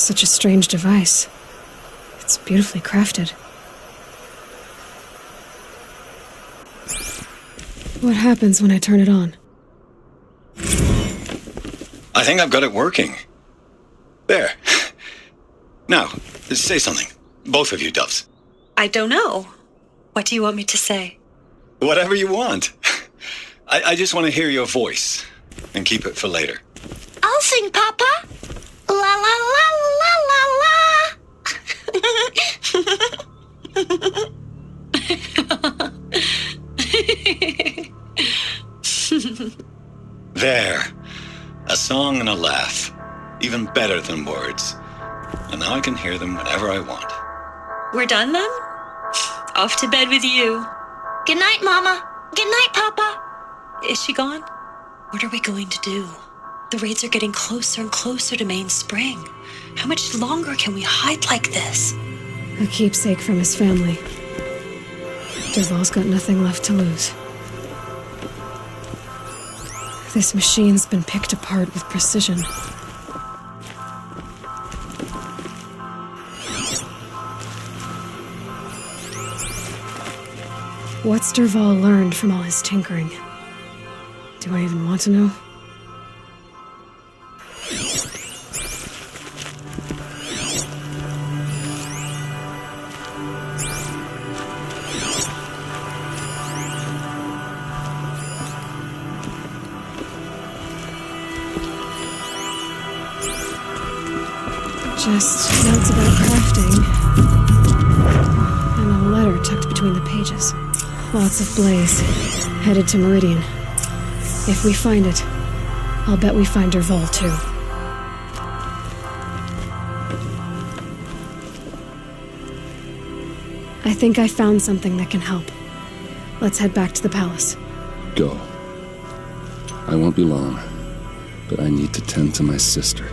Such a strange device. It's beautifully crafted. What happens when I turn it on? I think I've got it working. There. Now, say something. Both of you, Doves. I don't know. What do you want me to say? Whatever you want. I just want to hear your voice. And keep it for later. I'll sing, Papa. La la la la la la. There. A song and a laugh. Even better than words. And now I can hear them whenever I want. We're done then? Off to bed with you. Good night, Mama. Good night, Papa. Is she gone? What are we going to do? The raids are getting closer and closer to Main Spring. How much longer can we hide like this? A keepsake from his family. Dervahl's got nothing left to lose. This machine's been picked apart with precision. What's Dervahl learned from all his tinkering? Do I even want to know? Just notes about crafting. And a letter tucked between the pages. Lots of blaze. Headed to Meridian. If we find it, I'll bet we find Dervahl too. I think I found something that can help. Let's head back to the palace. Go. I won't be long, but I need to tend to my sister.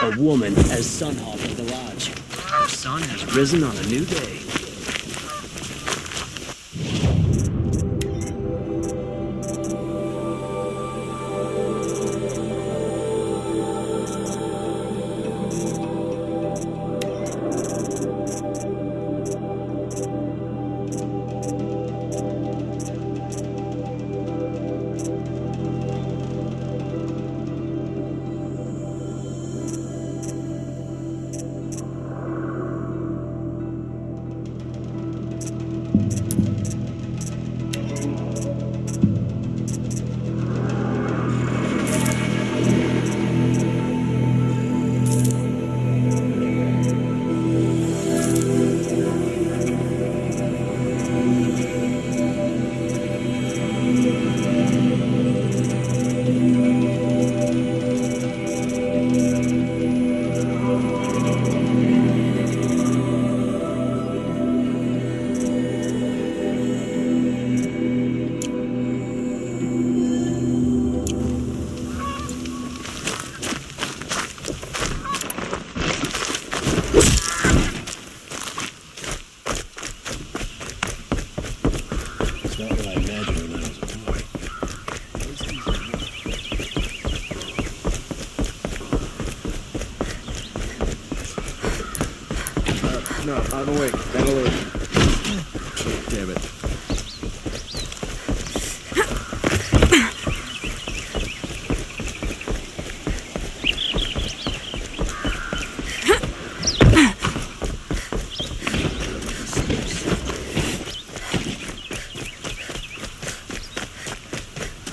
A woman as Sunhawk of the Lodge. The sun has risen on a new day. It's not what I imagined when I was a boy. No, I'm awake. That'll work. Damn it.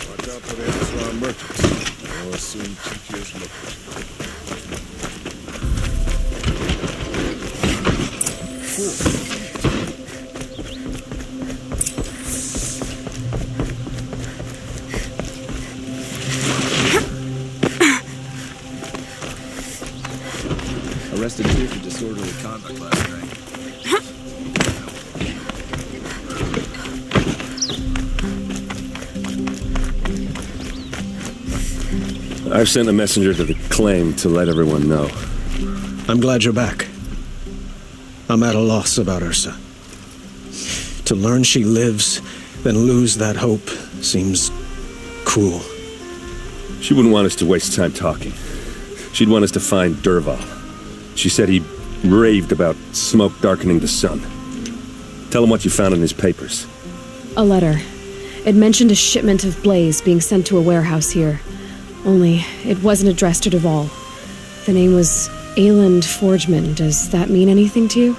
Watch out for the Aslan merchants. I'll assume Chiki's looking. Arrested here for disorderly conduct last night. I've sent a messenger to the claim to let everyone know. I'm glad you're back. I'm at a loss about Ursa. To learn she lives, then lose that hope seems cruel. She wouldn't want us to waste time talking. She'd want us to find Dervahl. She said he raved about smoke darkening the sun. Tell him what you found in his papers. A letter. It mentioned a shipment of blaze being sent to a warehouse here. Only, it wasn't addressed to Dervahl. The name was Ayland Forgeman. Does that mean anything to you?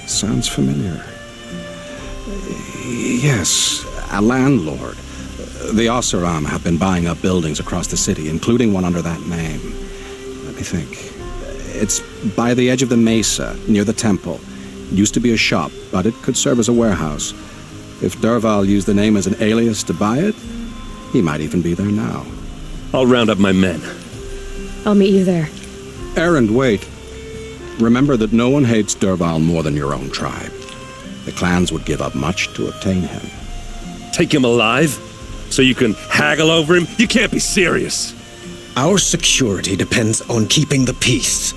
Sounds familiar. Yes, a landlord. The Oseram have been buying up buildings across the city, including one under that name. Let me think. It's by the edge of the mesa, near the temple. It used to be a shop, but it could serve as a warehouse. If Dervahl used the name as an alias to buy it, he might even be there now. I'll round up my men. I'll meet you there. Erend, wait. Remember that no one hates Dervahl more than your own tribe. The clans would give up much to obtain him. Take him alive? So you can haggle over him? You can't be serious. Our security depends on keeping the peace.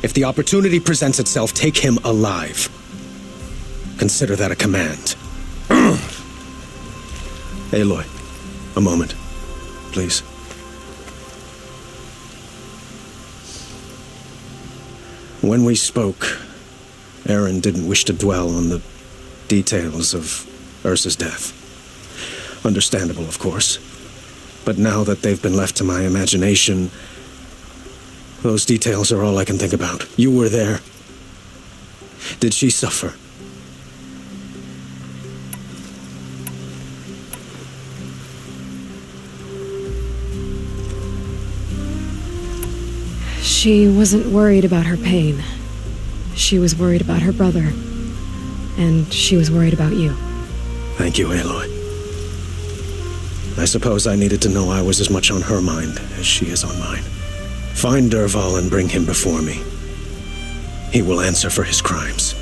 If the opportunity presents itself, take him alive. Consider that a command. Aloy, a moment, please. When we spoke, Erend didn't wish to dwell on the details of Ursa's death. Understandable, of course. But now that they've been left to my imagination, those details are all I can think about. You were there. Did she suffer? She wasn't worried about her pain. She was worried about her brother. And she was worried about you. Thank you, Aloy. I suppose I needed to know I was as much on her mind as she is on mine. Find Dervahl and bring him before me. He will answer for his crimes.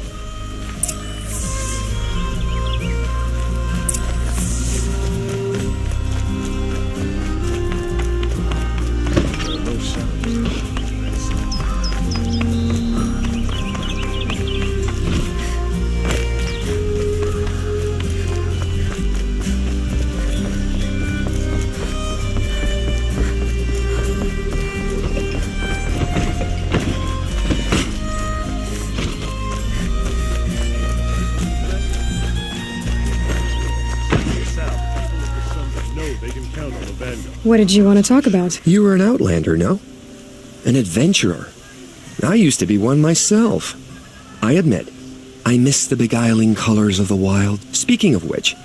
What did you want to talk about? You were an outlander, no? An adventurer. I used to be one myself. I admit, I miss the beguiling colors of the wild. Speaking of which,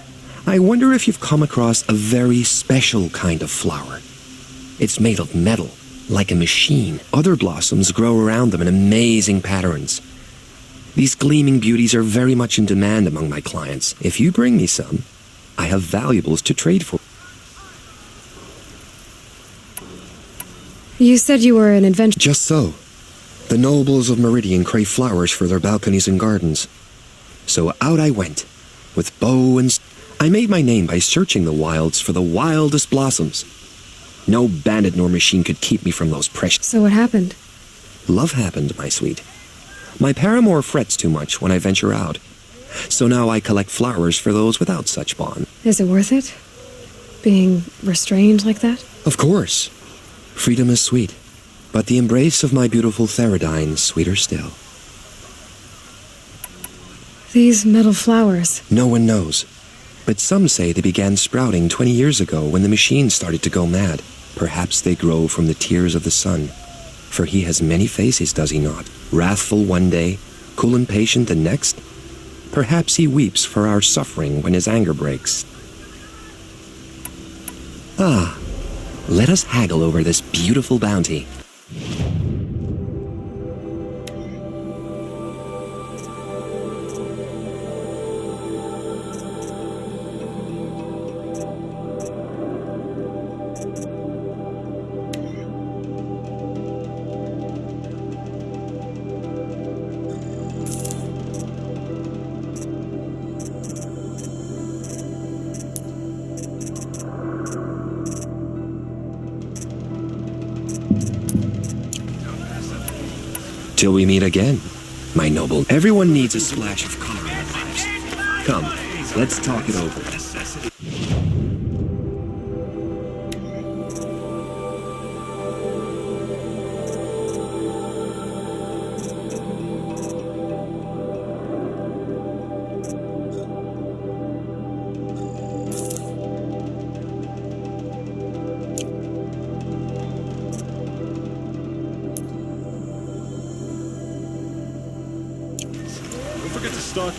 I wonder if you've come across a very special kind of flower. It's made of metal, like a machine. Other blossoms grow around them in amazing patterns. These gleaming beauties are very much in demand among my clients. If you bring me some, I have valuables to trade for. You said you were an adventurer. Just so. The nobles of Meridian crave flowers for their balconies and gardens. So out I went, with bow and... I made my name by searching the wilds for the wildest blossoms. No bandit nor machine could keep me from those precious... So what happened? Love happened, my sweet. My paramour frets too much when I venture out, so now I collect flowers for those without such bond. Is it worth it? Being restrained like that? Of course. Freedom is sweet, but the embrace of my beautiful Theridine sweeter still. These metal flowers. No one knows, but some say they began sprouting 20 years ago when the machine started to go mad. Perhaps they grow from the tears of the sun, for he has many faces, does he not? Wrathful one day, cool and patient the next. Perhaps he weeps for our suffering when his anger breaks. Ah, let us haggle over this beautiful bounty. Till we meet again, my noble. Everyone needs a splash of color in their lives. Come, let's talk it over. Don't forget to stock.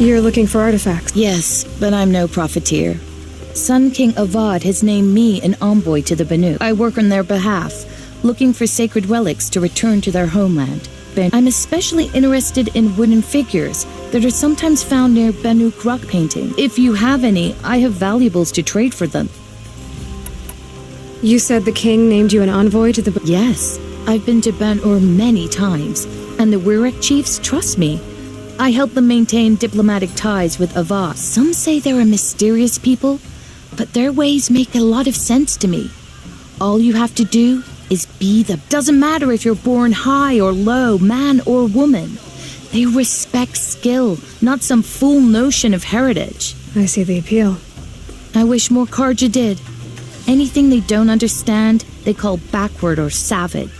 You're looking for artifacts? Yes, but I'm no profiteer. Sun King Avad has named me an envoy to the Banuk. I work on their behalf, looking for sacred relics to return to their homeland. I'm especially interested in wooden figures that are sometimes found near Banuk rock painting. If you have any, I have valuables to trade for them. You said the king named you an envoy to the... Yes, I've been to Ban-Ur many times, and the Wirek chiefs trust me. I help them maintain diplomatic ties with Avad. Some say they're a mysterious people, but their ways make a lot of sense to me. All you have to do is be the... Doesn't matter if you're born high or low, man or woman. They respect skill, not some fool notion of heritage. I see the appeal. I wish more Karja did. Anything they don't understand, they call backward or savage.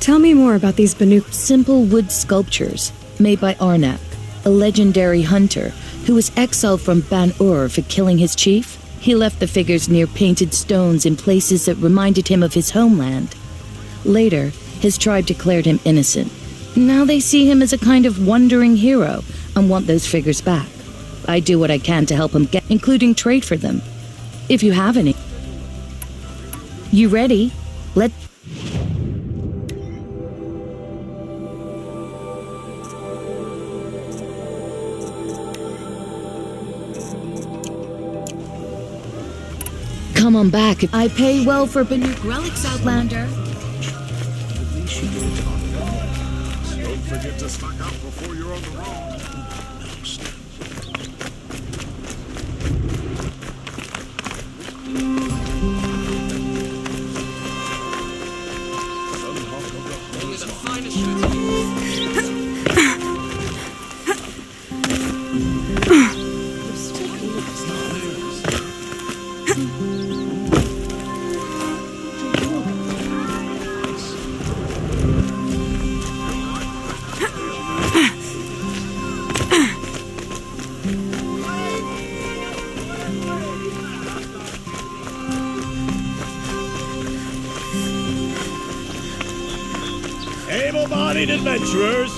Tell me more about these Banuk. Simple wood sculptures made by Arnak, a legendary hunter who was exiled from Ban-Ur for killing his chief. He left the figures near painted stones in places that reminded him of his homeland. Later, his tribe declared him innocent. Now they see him as a kind of wandering hero and want those figures back. I do what I can to help him get, including trade for them. If you have any. You ready? Come on back. I pay well for Banuk relics, Outlander. Don't forget to stock up before you're on the road. Able-bodied adventurers,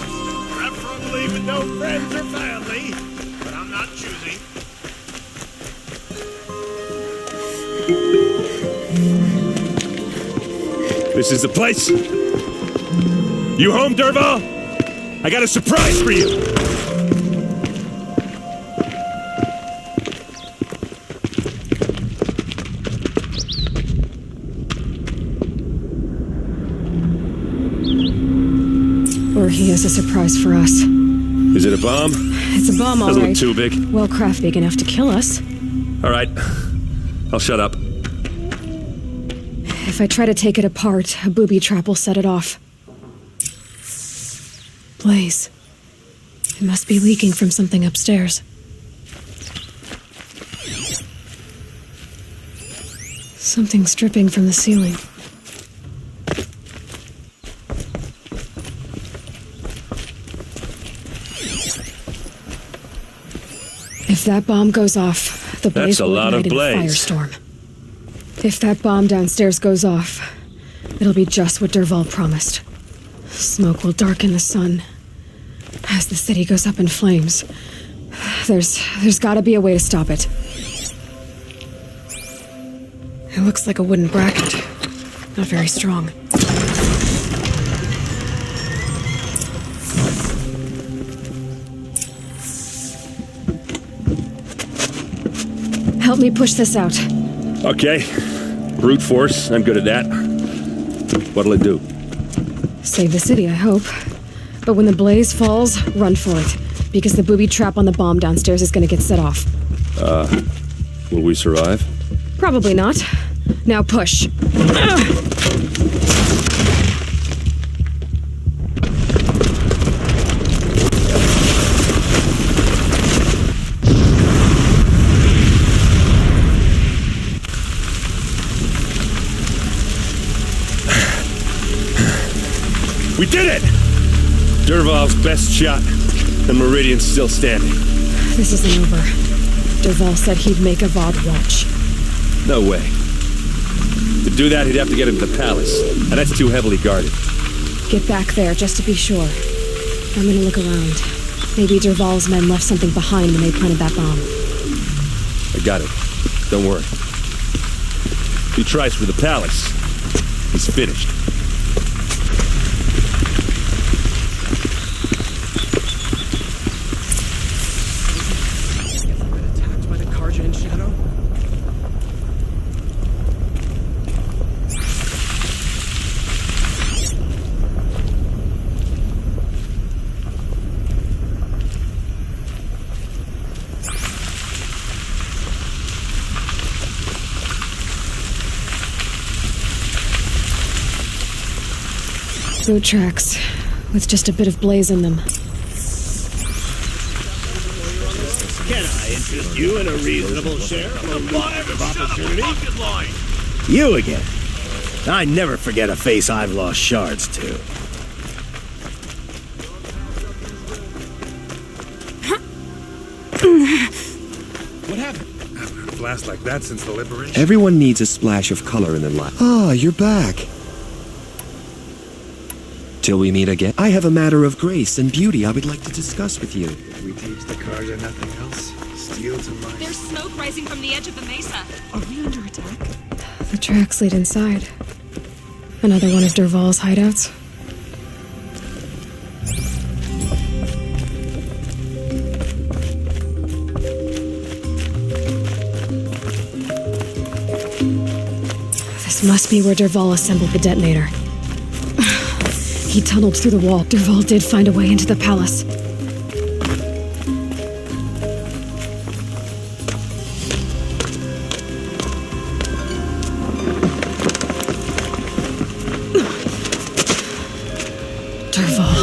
preferably with no friends or family, but I'm not choosing. This is the place. You home, Dervahl? I got a surprise for you! Or he has a surprise for us. Is it a bomb? It's a bomb, all Doesn't right. look too big. Well, craft big enough to kill us. All right. I'll shut up. If I try to take it apart, a booby trap will set it off. Blaze. It must be leaking from something upstairs. Something's dripping from the ceiling. If that bomb goes off, the blaze That's a will lot of ignite in a blaze. firestorm. If that bomb downstairs goes off, it'll be just what Dervahl promised. Smoke will darken the sun. As the city goes up in flames, there's gotta be a way to stop it. It looks like a wooden bracket. Not very strong. Help me push this out. Okay. Brute force, I'm good at that. What'll it do? Save the city, I hope. But when the blaze falls, run for it. Because the booby trap on the bomb downstairs is gonna get set off. Will we survive? Probably not. Now push. We did it! Dervahl's best shot, and Meridian's still standing. This isn't over. Dervahl said he'd make Avad watch. No way. To do that, he'd have to get into the palace, and that's too heavily guarded. Get back there, just to be sure. I'm gonna look around. Maybe Dervahl's men left something behind when they planted that bomb. I got it. Don't worry. If he tries for the palace, he's finished. Attacked by the Karja in shadow? Boot tracks, with just a bit of blaze in them. Can I interest you in a reasonable share of opportunity? You again. I never forget a face I've lost shards to. What happened? A blast like that since the liberation. Everyone needs a splash of color in their life. Ah, you're back. Till we meet again, I have a matter of grace and beauty I would like to discuss with you. We teach the Karja nothing else. Steel to life. There's smoke rising from the edge of the mesa. Are we under attack? The tracks lead inside. Another one of Dervahl's hideouts. This must be where Dervahl assembled the detonator. He tunneled through the wall. Dervahl did find a way into the palace. Dervahl.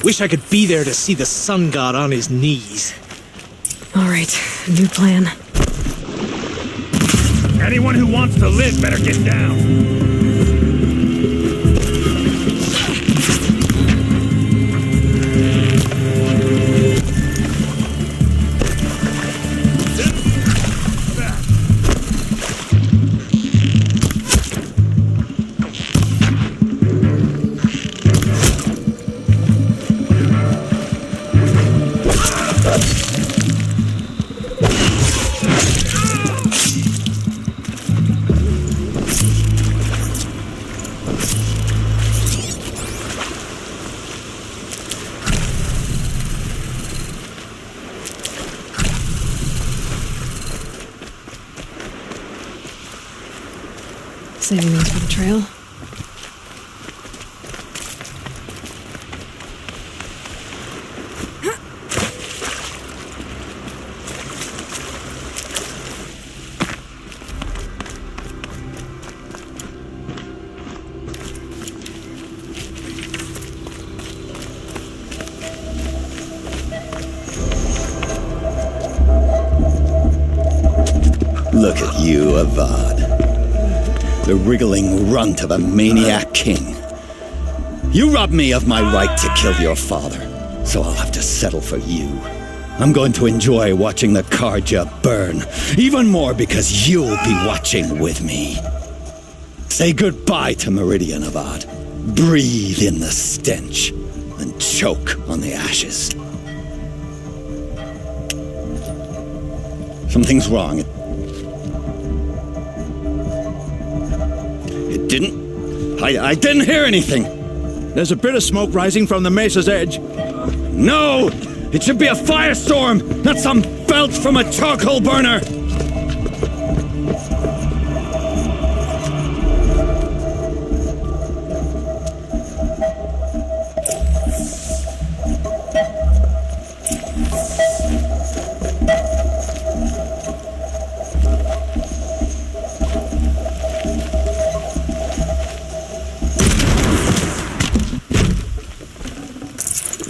Wish I could be there to see the sun god on his knees. All right, new plan. Anyone who wants to live better get down. Saving these for the trail. Look at you, Avad. The wriggling runt of a maniac king. You robbed me of my right to kill your father, so I'll have to settle for you. I'm going to enjoy watching the Carja burn, even more because you'll be watching with me. Say goodbye to Meridian, Avad. Breathe in the stench, and choke on the ashes. Something's wrong. I didn't hear anything. There's a bit of smoke rising from the mesa's edge. No! It should be a firestorm, not some belch from a charcoal burner!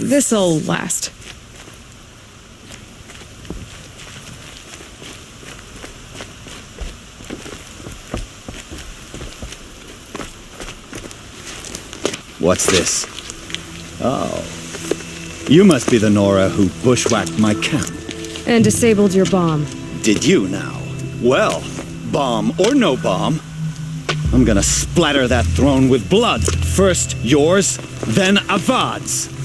This'll last. What's this? Oh. You must be the Nora who bushwhacked my camp. And disabled your bomb. Did you now? Well, bomb or no bomb, I'm gonna splatter that throne with blood. First yours, then Avad's.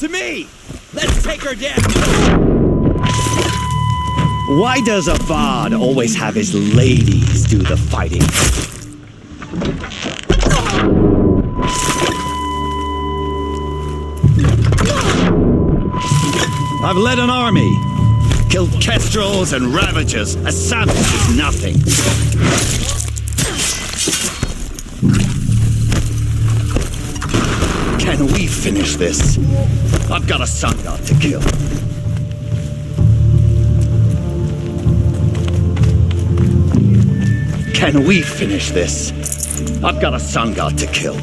To me! Let's take her down! Why does Avad always have his ladies do the fighting? I've led an army, killed kestrels and ravagers. A savage is nothing. Can we finish this? I've got a sun god to kill. Can we finish this? I've got a sun god to kill.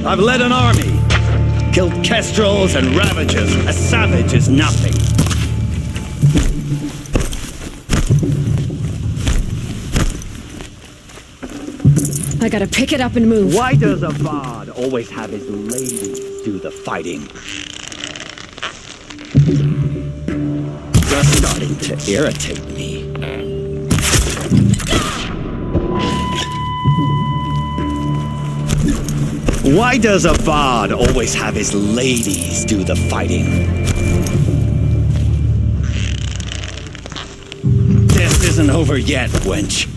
I've led an army, killed kestrels and ravagers. A savage is nothing. I gotta pick it up and move. Why does Avad always have his ladies do the fighting? You're starting to irritate me. Why does Avad always have his ladies do the fighting? This isn't over yet, wench.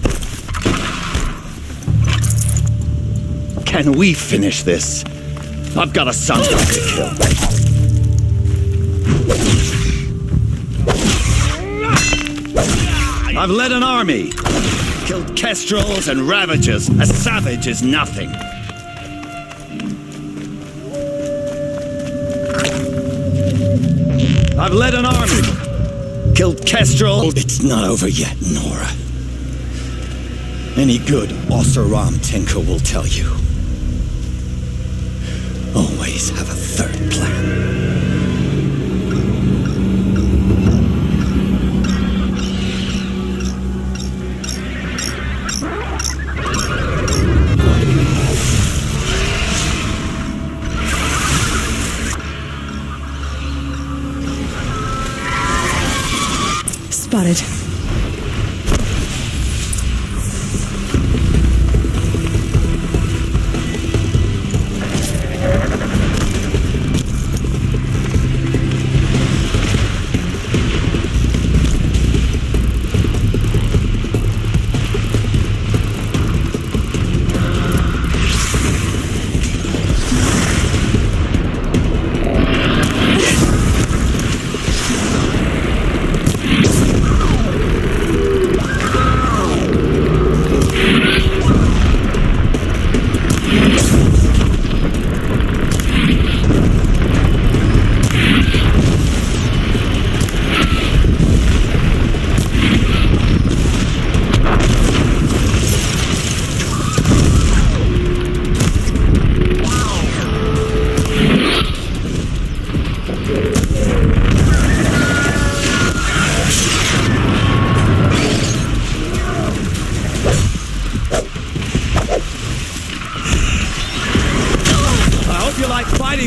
Can we finish this? I've got a sun god to kill. I've led an army, killed kestrels and ravagers. A savage is nothing. I've led an army. Killed Kestrel. It's not over yet, Nora. Any good Oseram tinker will tell you. Always have a third plan. Spotted.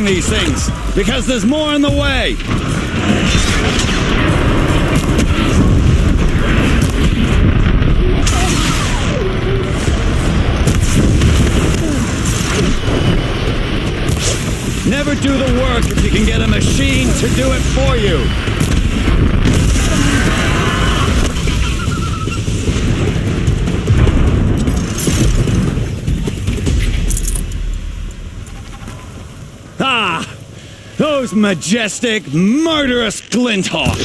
These things, because there's more in the way. Never do the work if you can get a machine to do it for you. Those majestic, murderous Glinthawks!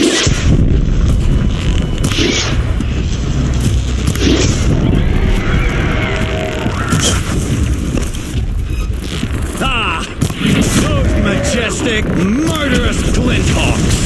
Those majestic, murderous Glinthawks!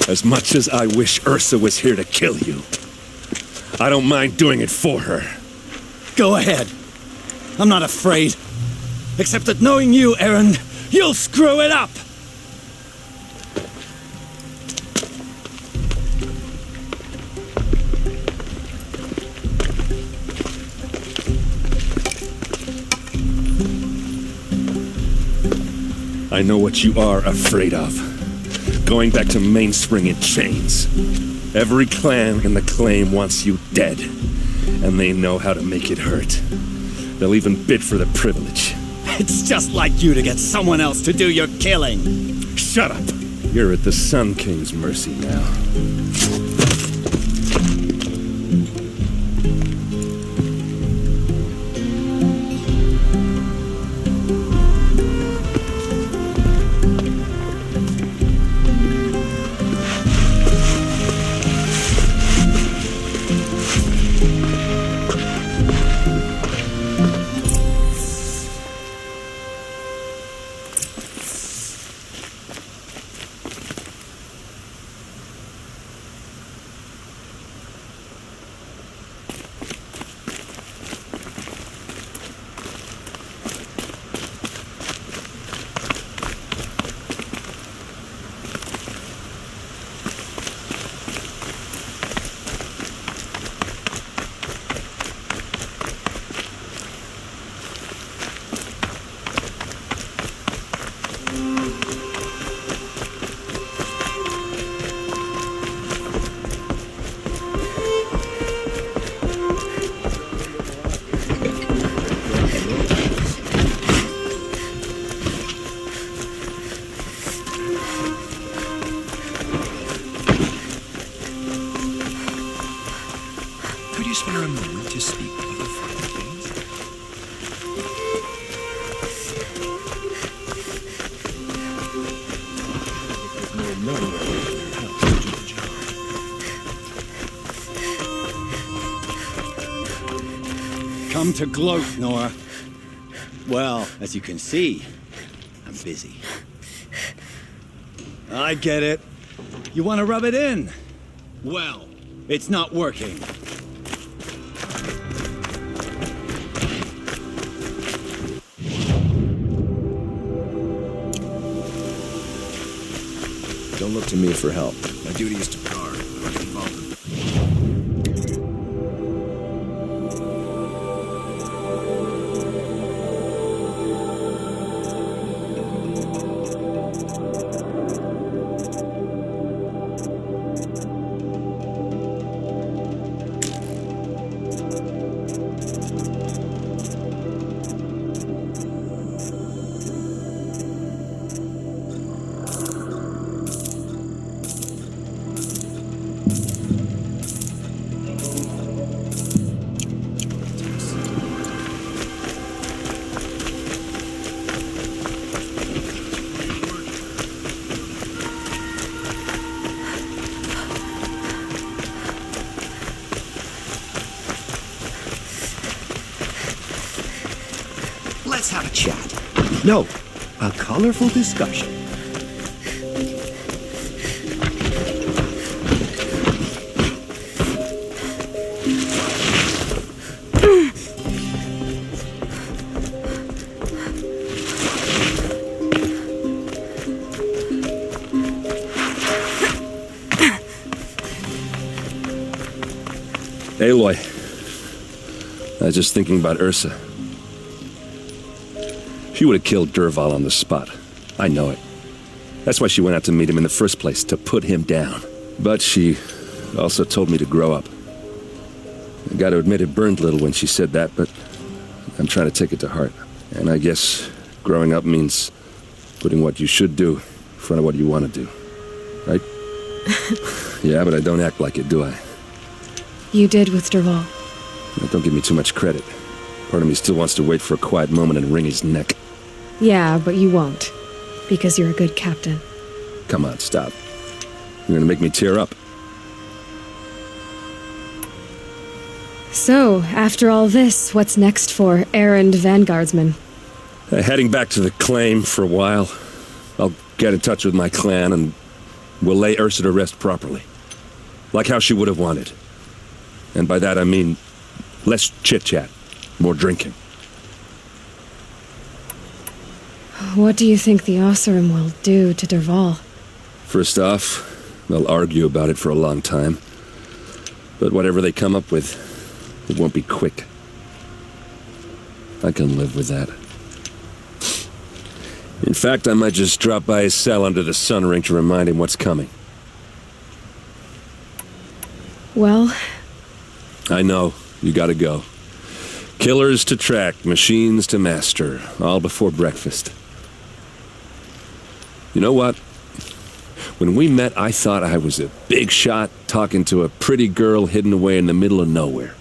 As much as I wish Ursa was here to kill you, I don't mind doing it for her. Go ahead. I'm not afraid. Except that knowing you, Erend, you'll screw it up! I know what you are afraid of. Going back to Mainspring in chains. Every clan in the claim wants you dead, and they know how to make it hurt. They'll even bid for the privilege. It's just like you to get someone else to do your killing. Shut up! You're at the Sun King's mercy now. Could you spare a moment to speak of the Fire Kings? Come to gloat, Nora. Well, as you can see, I'm busy. I get it. You want to rub it in? Well, it's not working. Don't look to me for help. My duty is to guard. I'm not involved in Let's have a chat. No, a colorful discussion. Aloy, I was just thinking about Ursa. She would have killed Dervahl on the spot. I know it. That's why she went out to meet him in the first place, to put him down. But she also told me to grow up. I gotta admit it burned a little when she said that, but I'm trying to take it to heart. And I guess growing up means putting what you should do in front of what you want to do. Right? Yeah, but I don't act like it, do I? You did with Dervahl. Now, don't give me too much credit. Part of me still wants to wait for a quiet moment and wring his neck. Yeah, but you won't. Because you're a good captain. Come on, stop. You're gonna make me tear up. So, after all this, what's next for errand vanguardsman? Heading back to the claim for a while. I'll get in touch with my clan and we'll lay Ursa to rest properly. Like how she would have wanted. And by that I mean less chit-chat, more drinking. What do you think the Oseram will do to Dervahl? First off, they'll argue about it for a long time. But whatever they come up with, it won't be quick. I can live with that. In fact, I might just drop by his cell under the sun ring to remind him what's coming. Well... I know. You gotta go. Killers to track, machines to master, all before breakfast. You know what? When we met, I thought I was a big shot talking to a pretty girl hidden away in the middle of nowhere.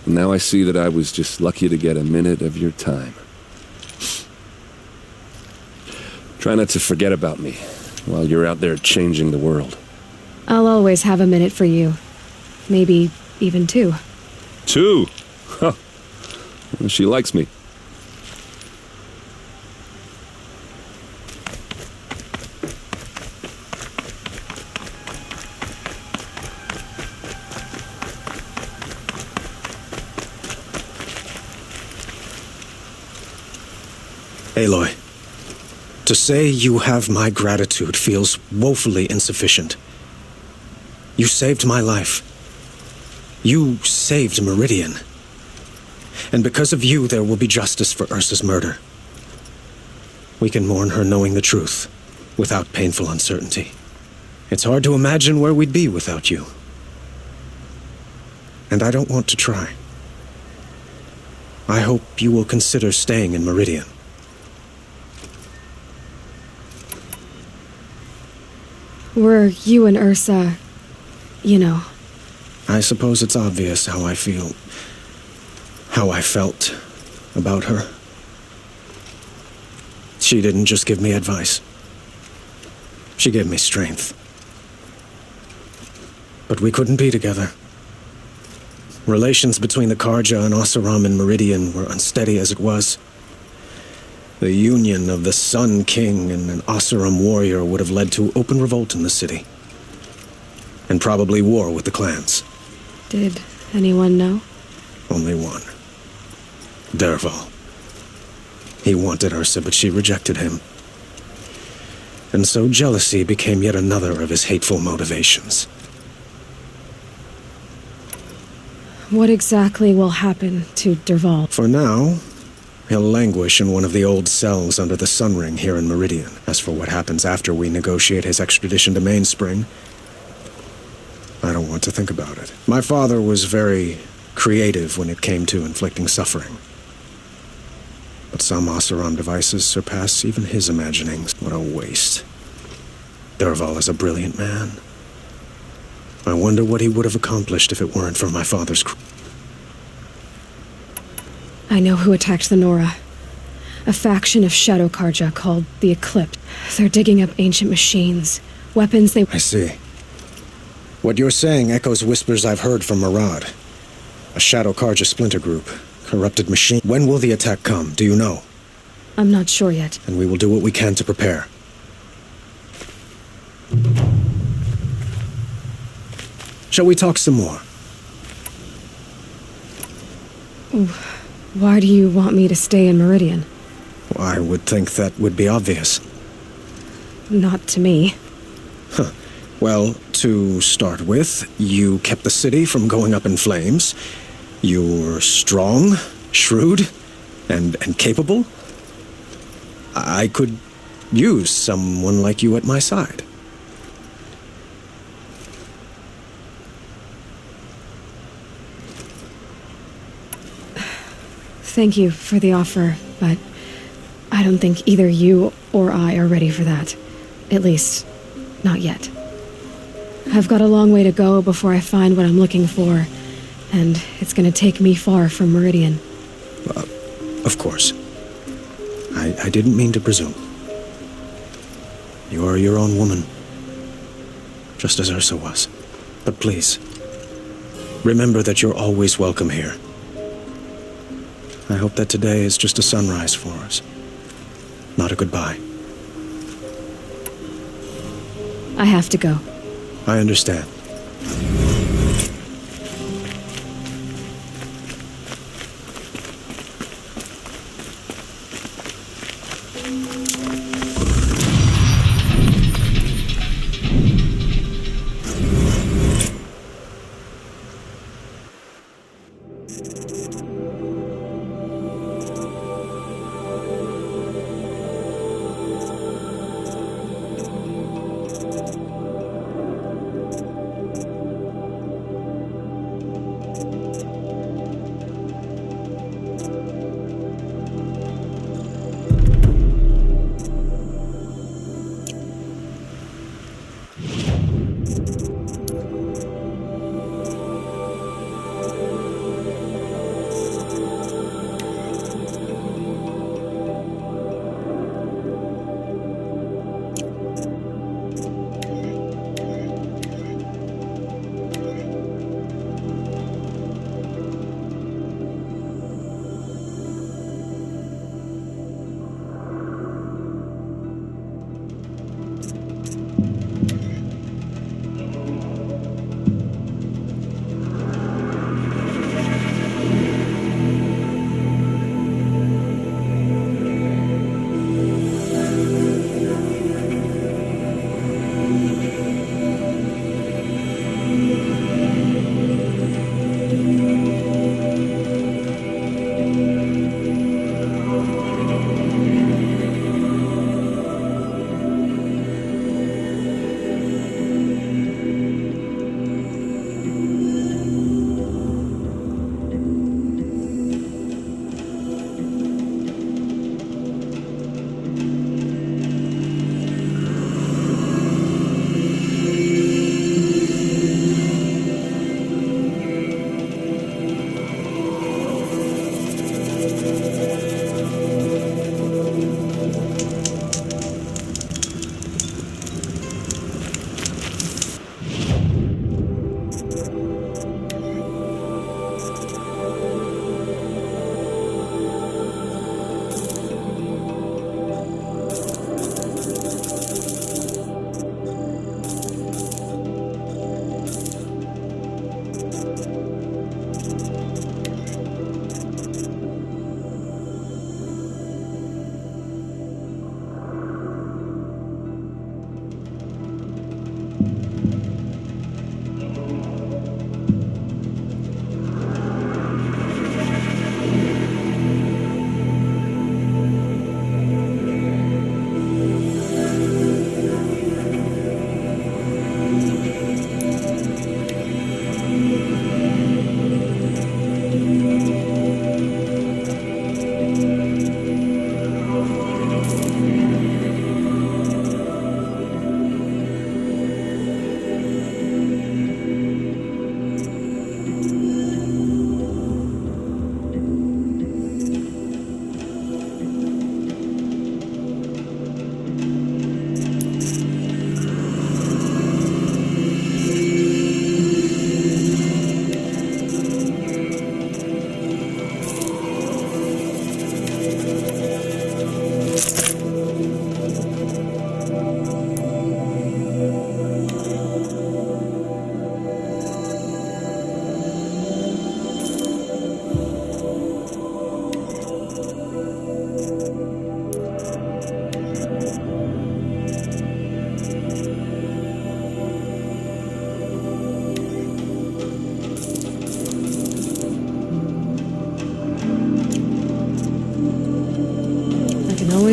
And now I see that I was just lucky to get a minute of your time. Try not to forget about me while you're out there changing the world. I'll always have a minute for you. Maybe even 2. 2? Huh. Well, she likes me. Aloy, to say you have my gratitude feels woefully insufficient. You saved my life. You saved Meridian. And because of you, there will be justice for Ursa's murder. We can mourn her knowing the truth, without painful uncertainty. It's hard to imagine where we'd be without you. And I don't want to try. I hope you will consider staying in Meridian. Were you and Ursa, you know... I suppose it's obvious how I feel, how I felt about her. She didn't just give me advice. She gave me strength. But we couldn't be together. Relations between the Carja and Oseram and Meridian were unsteady as it was. The union of the Sun King and an Oseram warrior would have led to open revolt in the city. And probably war with the clans. Did anyone know? Only one. Dervahl. He wanted Ursa, but she rejected him. And so jealousy became yet another of his hateful motivations. What exactly will happen to Dervahl? For now, he'll languish in one of the old cells under the Sun Ring here in Meridian. As for what happens after we negotiate his extradition to Mainspring, I don't want to think about it. My father was very creative when it came to inflicting suffering. But some Oseram devices surpass even his imaginings. What a waste. Dervahl is a brilliant man. I wonder what he would have accomplished if it weren't for my father's... I know who attacked the Nora. A faction of Shadow Carja called the Eclipse. They're digging up ancient machines, weapons they... I see. What you're saying echoes whispers I've heard from Murad. A Shadow Carja splinter group. Corrupted machine. When will the attack come? Do you know? I'm not sure yet. And we will do what we can to prepare. Shall we talk some more? Why do you want me to stay in Meridian? I would think that would be obvious. Not to me. Huh. Well, to start with, you kept the city from going up in flames. You're strong, shrewd, and capable. I could use someone like you at my side. Thank you for the offer, but I don't think either you or I are ready for that. At least, not yet. I've got a long way to go before I find what I'm looking for, and it's gonna take me far from Meridian. Of course. I didn't mean to presume. You are your own woman, just as Ursa was. But please, remember that you're always welcome here. I hope that today is just a sunrise for us, not a goodbye. I have to go. I understand.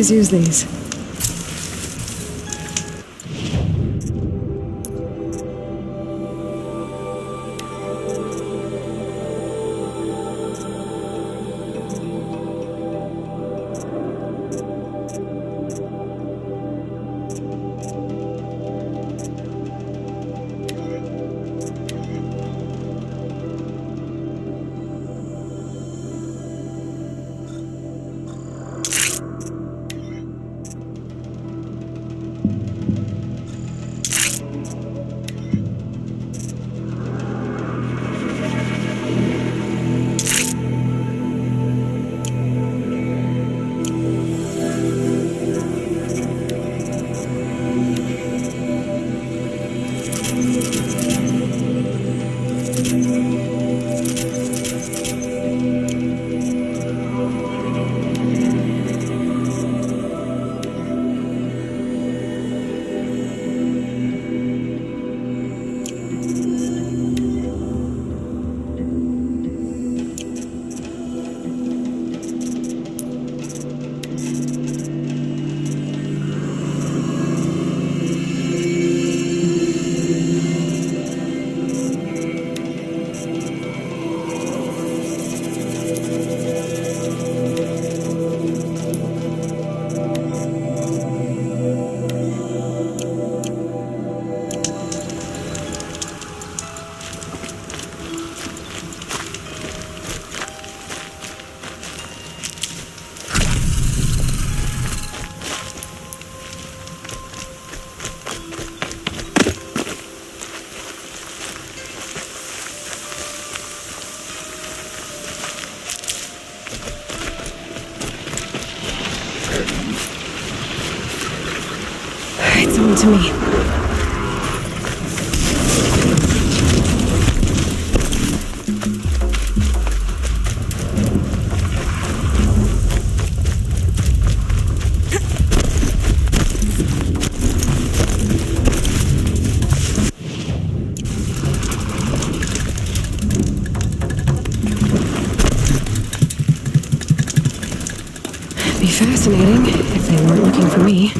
always use these. It's on to me. Be fascinating if they weren't looking for me.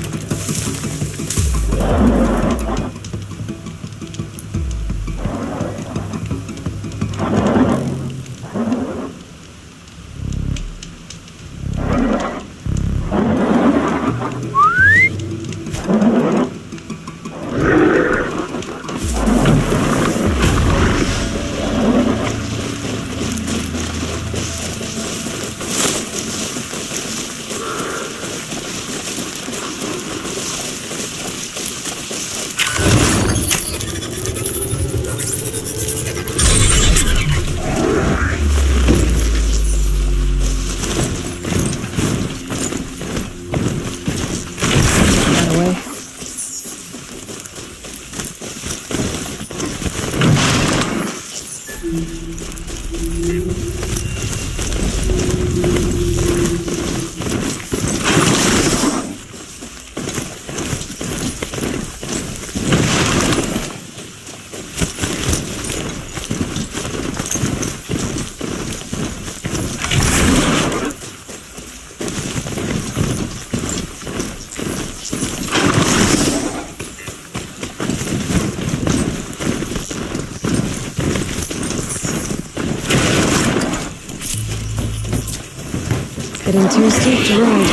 Getting too steep to ride.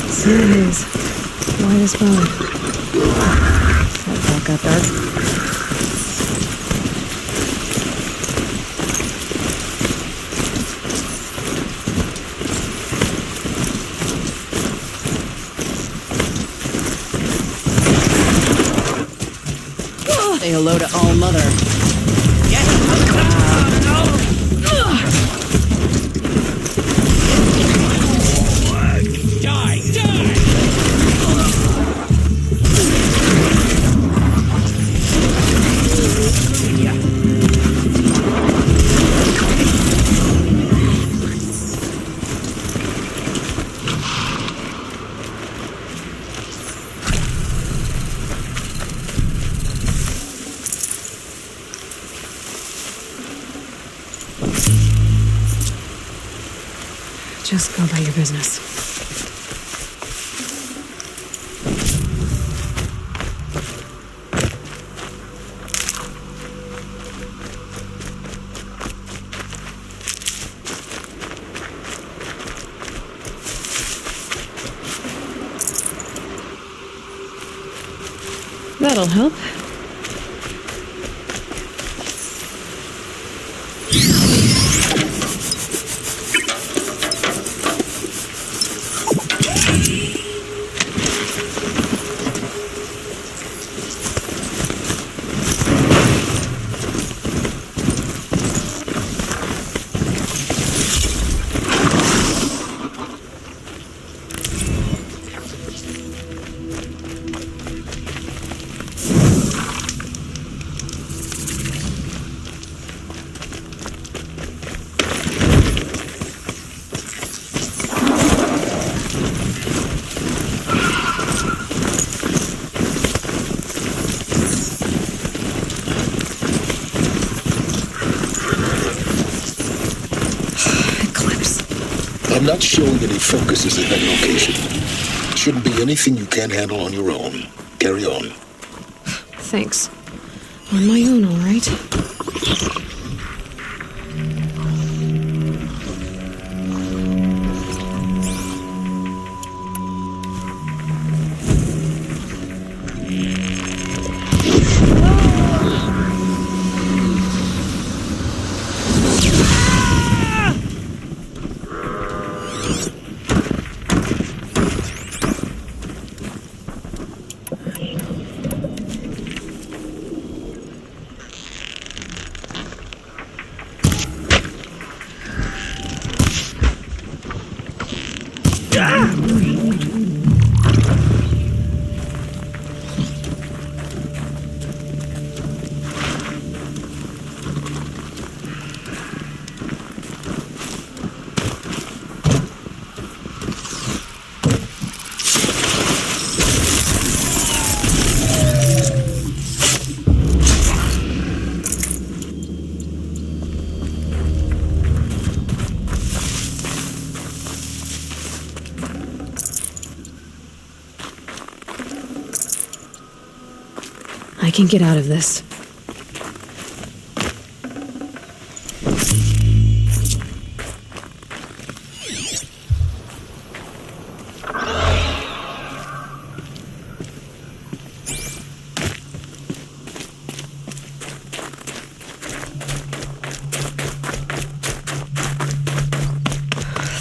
Ceiling is white as bone. Got dark. Say hello to All Mother. Just go about your business. That'll help. I'm not showing any focuses at that location. Shouldn't be anything you can't handle on your own. Carry on. Thanks. On my own, all right. I can get out of this.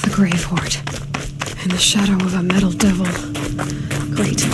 The Grave Hoard. In the shadow of a metal devil. Great.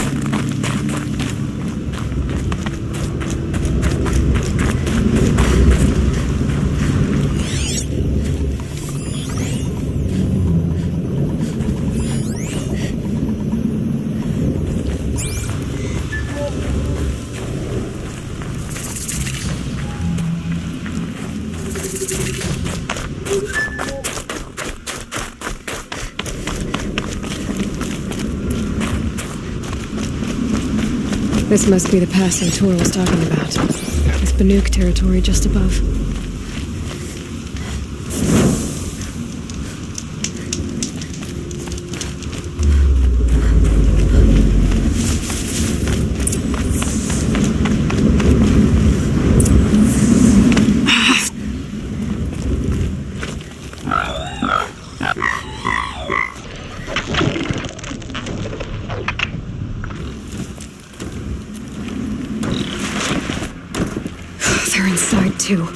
This must be the pass O'Toole was talking about, with Banuk territory just above. They're inside, too.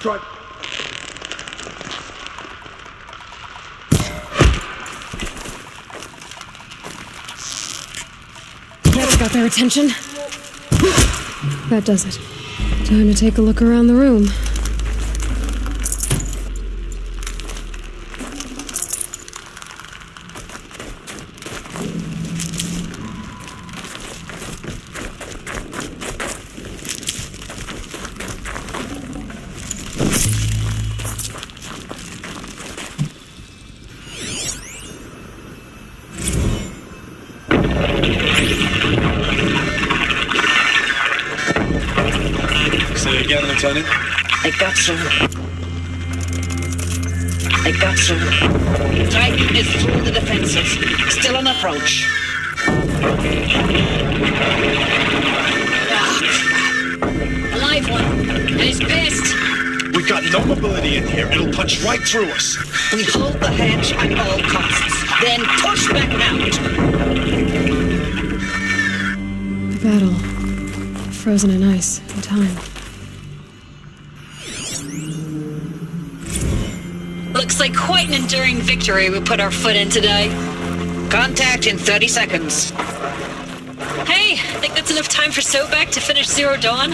Try. That's got their attention. That does it. Time to take a look around the room. Say again, Lieutenant. I got some. Titan is through the defenses. Still on approach. A live one. And he's pissed. We've got no mobility in here. It'll punch right through us. We hold the hedge at all costs. Then push back out. The battle. Frozen in ice and time. Looks like quite an enduring victory we put our foot in today. Contact in 30 seconds. Hey, I think that's enough time for Sobek to finish Zero Dawn.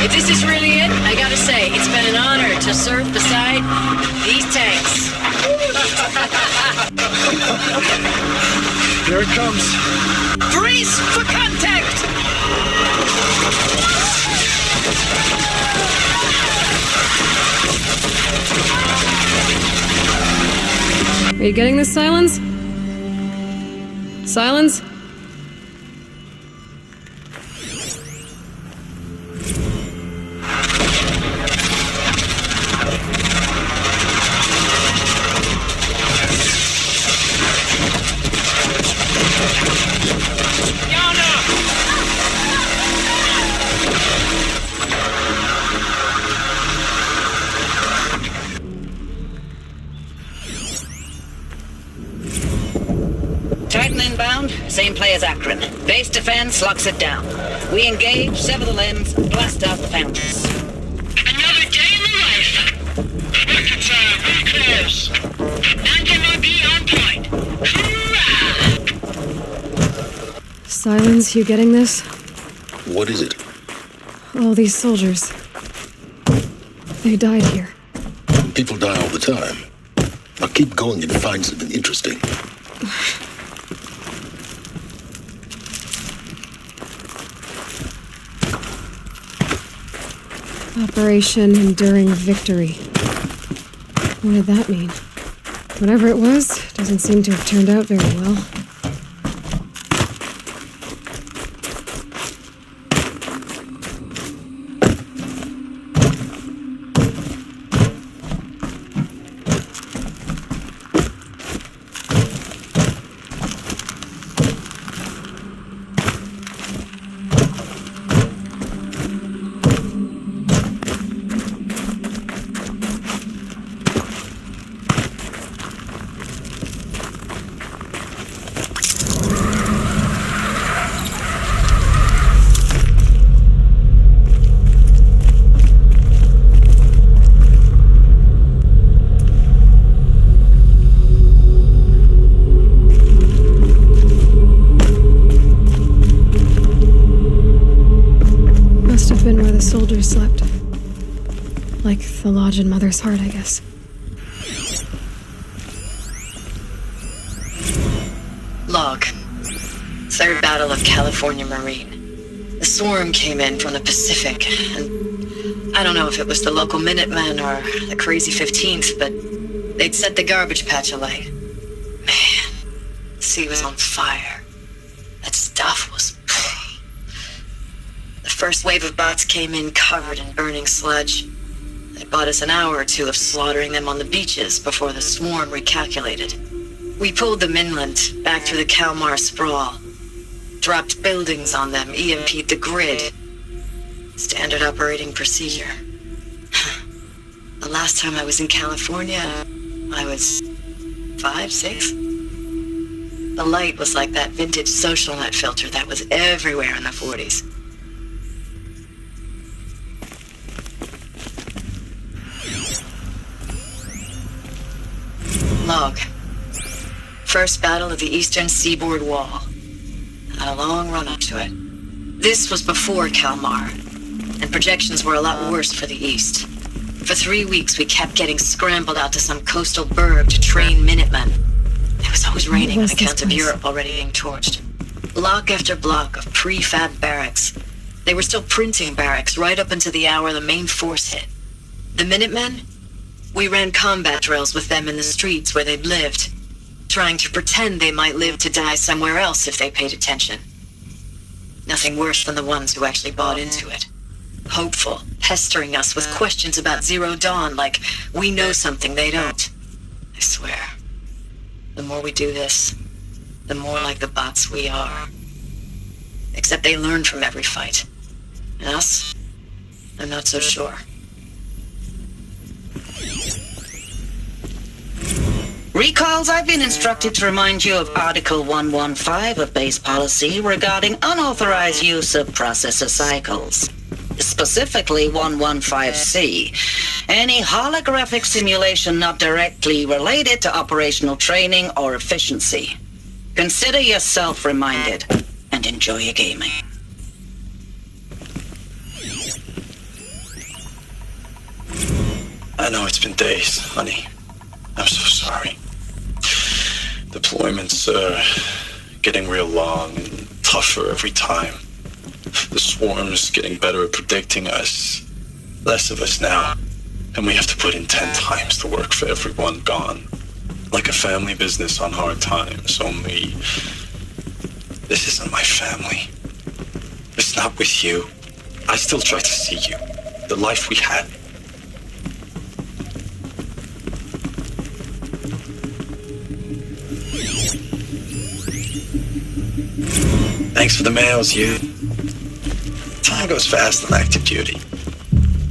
If this is really it, I gotta say, it's been an honor to serve beside these tanks. Here it comes. Freeze for contact! Are you getting this, Silence? Silence? Titan inbound, same play as Akron. Base defense locks it down. We engage, sever the limbs, blast out the founders. Another day in the life. Record time, really close. Anti-MOB on point. Hoorah! Silence, you getting this? What is it? All these soldiers. They died here. People die all the time. Now keep going and find something interesting. Operation Enduring Victory. What did that mean? Whatever it was, doesn't seem to have turned out very well. Soldiers slept. Like the lodge in Mother's Heart, I guess. Log. Third Battle of California Marine. The swarm came in from the Pacific, and I don't know if it was the local Minutemen or the crazy 15th, but they'd set the garbage patch alight. Man, the sea was on fire. That stuff was... The first wave of bots came in covered in burning sludge. They bought us an hour or two of slaughtering them on the beaches before the swarm recalculated. We pulled them inland, back through the Kalmar sprawl. Dropped buildings on them, EMP'd the grid. Standard operating procedure. The last time I was in California, I was 5, 6? The light was like that vintage social net filter that was everywhere in the 40s. Log. First battle of the eastern seaboard wall. Had a long run up to it. This was before Kalmar, and projections were a lot worse for the east. For 3 weeks, we kept getting scrambled out to some coastal burg to train Minutemen. It was always raining on account of Europe already being torched. Block after block of prefab barracks. They were still printing barracks right up until the hour the main force hit. The Minutemen? We ran combat drills with them in the streets where they'd lived, trying to pretend they might live to die somewhere else if they paid attention. Nothing worse than the ones who actually bought into it. Hopeful, pestering us with questions about Zero Dawn like we know something they don't. I swear, the more we do this, the more like the bots we are. Except they learn from every fight. And us? I'm not so sure. Recalls, I've been instructed to remind you of Article 115 of base policy regarding unauthorized use of processor cycles. Specifically 115C. Any holographic simulation not directly related to operational training or efficiency. Consider yourself reminded and enjoy your gaming. I know it's been days, honey. I'm so sorry. Deployments are getting real long and tougher every time. The swarm's getting better at predicting us. Less of us now. And we have to put in 10 times the work for everyone gone. Like a family business on hard times, only... this isn't my family. It's not with you. I still try to see you. The life we had. Thanks for the mails, you. Time goes fast on active duty.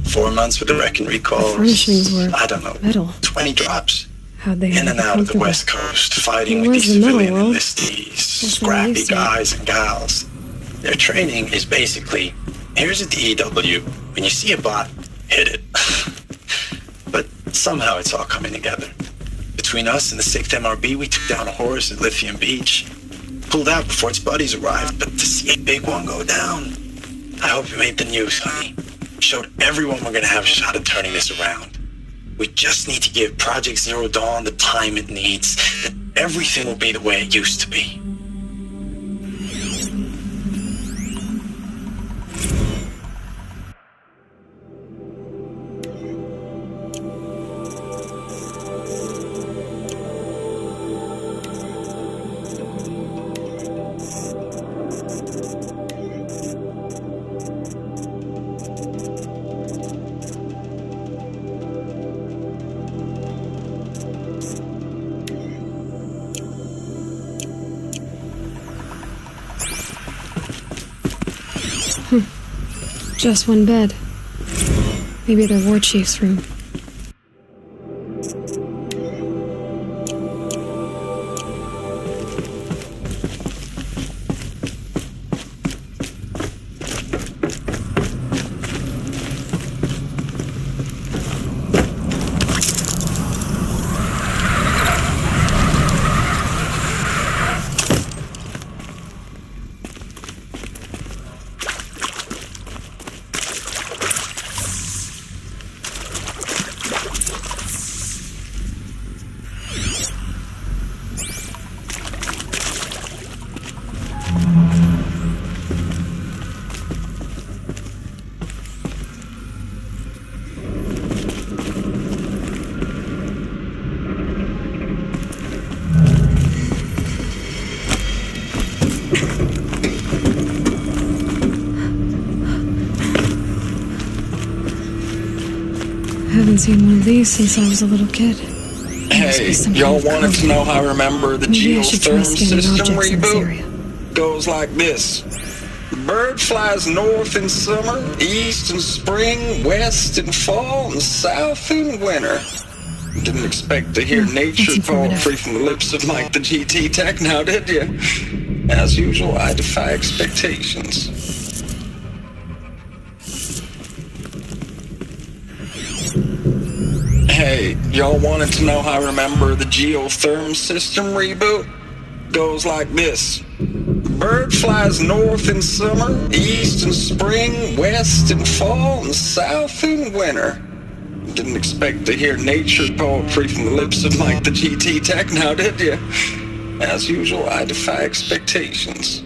4 months with the wreck and recalls. Furnishings were I don't know, metal. 20 drops. How'd they In and out of the West Coast, fighting with these civilian enlistees, scrappy guys and gals. Their training is basically, here's a DEW. When you see a bot, hit it. But somehow it's all coming together. Between us and the 6th MRB, we took down a horse at Lithium Beach. Pulled out before its buddies arrived, but to see a big one go down. I hope you made the news, honey. Showed everyone we're gonna have a shot at turning this around. We just need to give Project Zero Dawn the time it needs, then everything will be the way it used to be. Just one bed. Maybe the war chief's room. I haven't seen one of these since I was a little kid. Hey, y'all wanted to know how I remember the geotherm system reboot? Goes like this. Bird flies north in summer, east in spring, west in fall, and south in winter. Didn't expect to hear nature poetry from the lips of Mike the GT Tech now, did you? As usual, I defy expectations. Hey, y'all wanted to know how I remember the geotherm system reboot? Goes like this. Bird flies north in summer, east in spring, west in fall, and south in winter. Didn't expect to hear nature poetry from the lips of Mike the GT Tech now, did you? As usual, I defy expectations.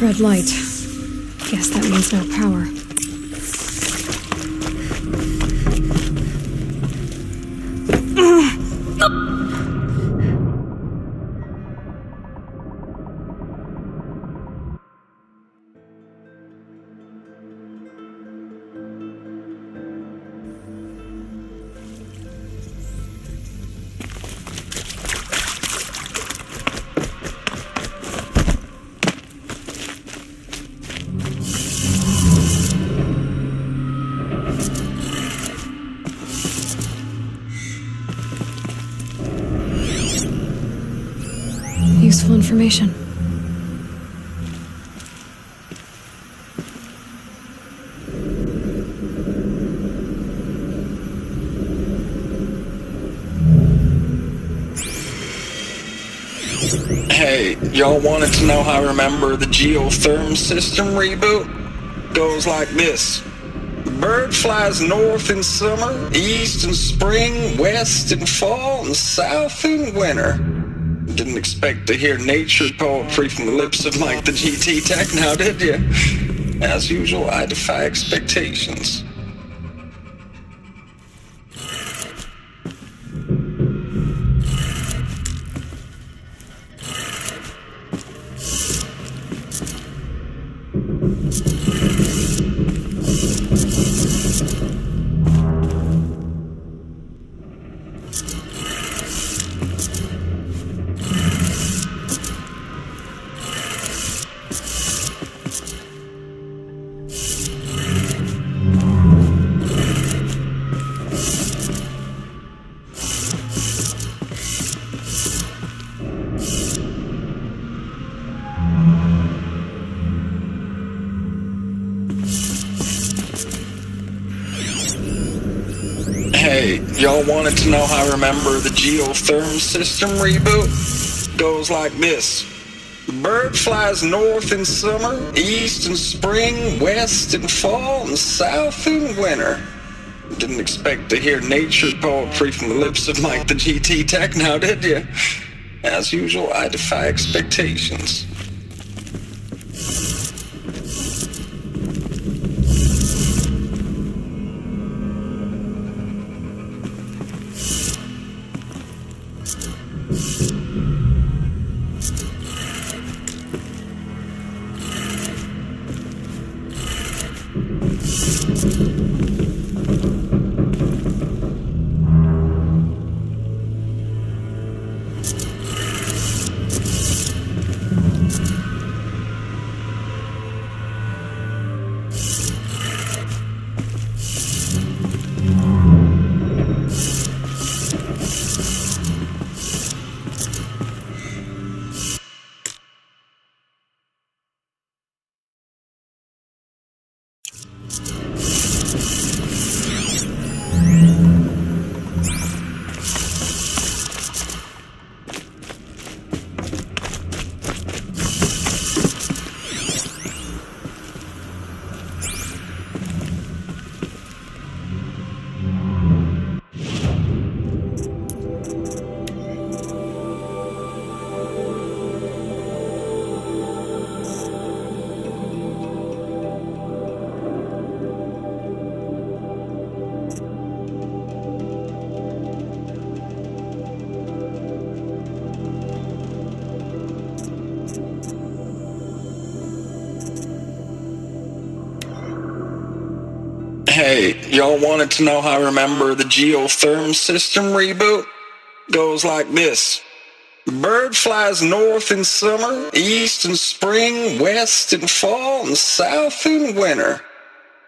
Red light. Guess that means no power. Useful information. Hey, y'all wanted to know how I remember the geotherm system reboot? Goes like this. The bird flies north in summer, east in spring, west in fall, and south in winter. Didn't expect to hear nature poetry from the lips of Mike the GT Tech now, did you? As usual, I defy expectations. Hey, y'all wanted to know how I remember the geotherm system reboot? Goes like this. The bird flies north in summer, east in spring, west in fall, and south in winter. Didn't expect to hear nature poetry from the lips of Mike the GT Tech now, did you? As usual, I defy expectations. Hey, y'all wanted to know how I remember the geotherm system reboot? Goes like this. The bird flies north in summer, east in spring, west in fall, and south in winter.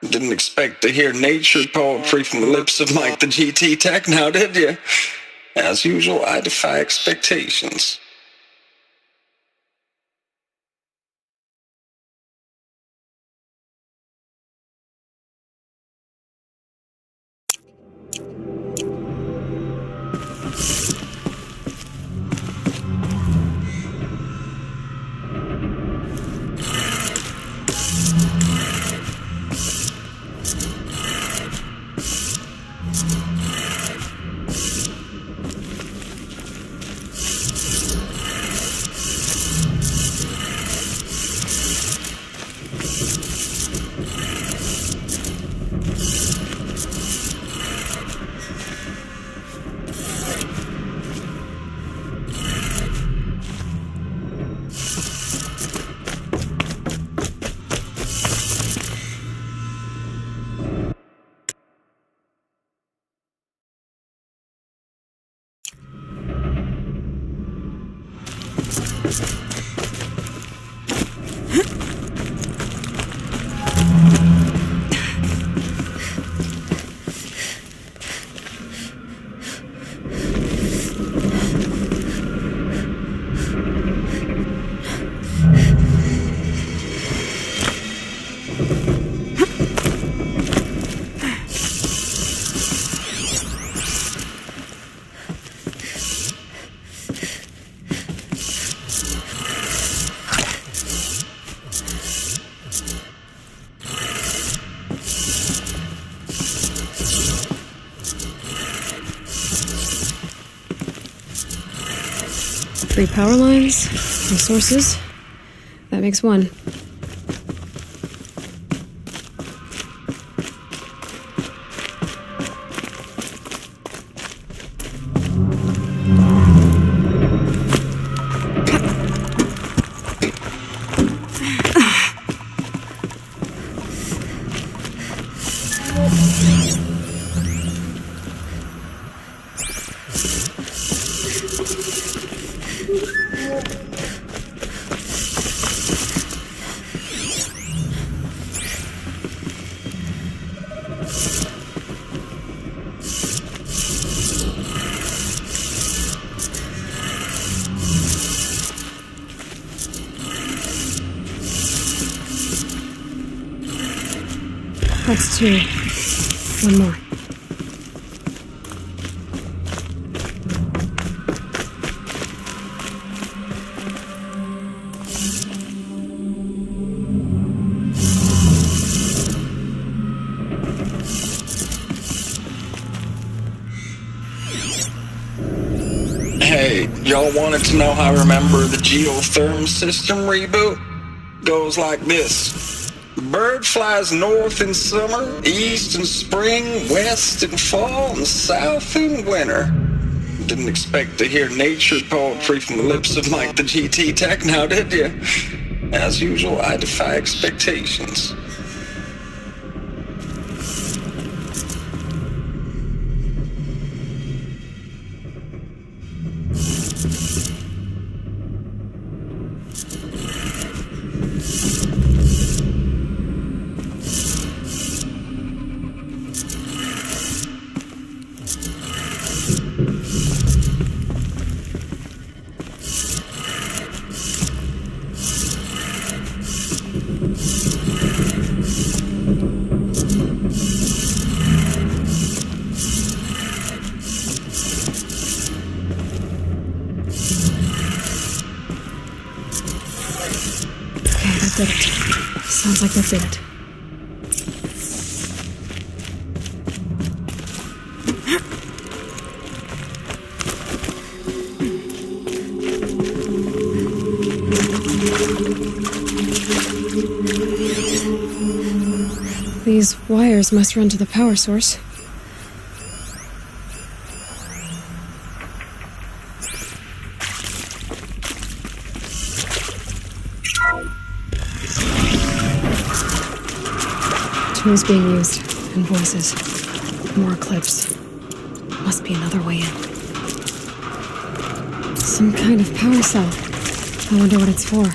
Didn't expect to hear nature poetry from the lips of Mike the GT Tech now, did you? As usual, I defy expectations. Three power lines, no sources. That makes one. That's two. One more. Hey, y'all wanted to know how I remember the geotherm system reboot? Goes like this. Bird flies north in summer, east in spring, west in fall, and south in winter. Didn't expect to hear nature poetry from the lips of Mike the GT Tech now, did you? As usual, I defy expectations. That did it. Sounds like that did it. These wires must run to the power source. Tools being used, and voices. More clips. Must be another way in. Some kind of power cell. I wonder what it's for.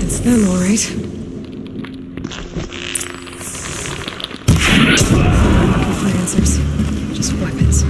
It's them, all right. Answers. Just weapons.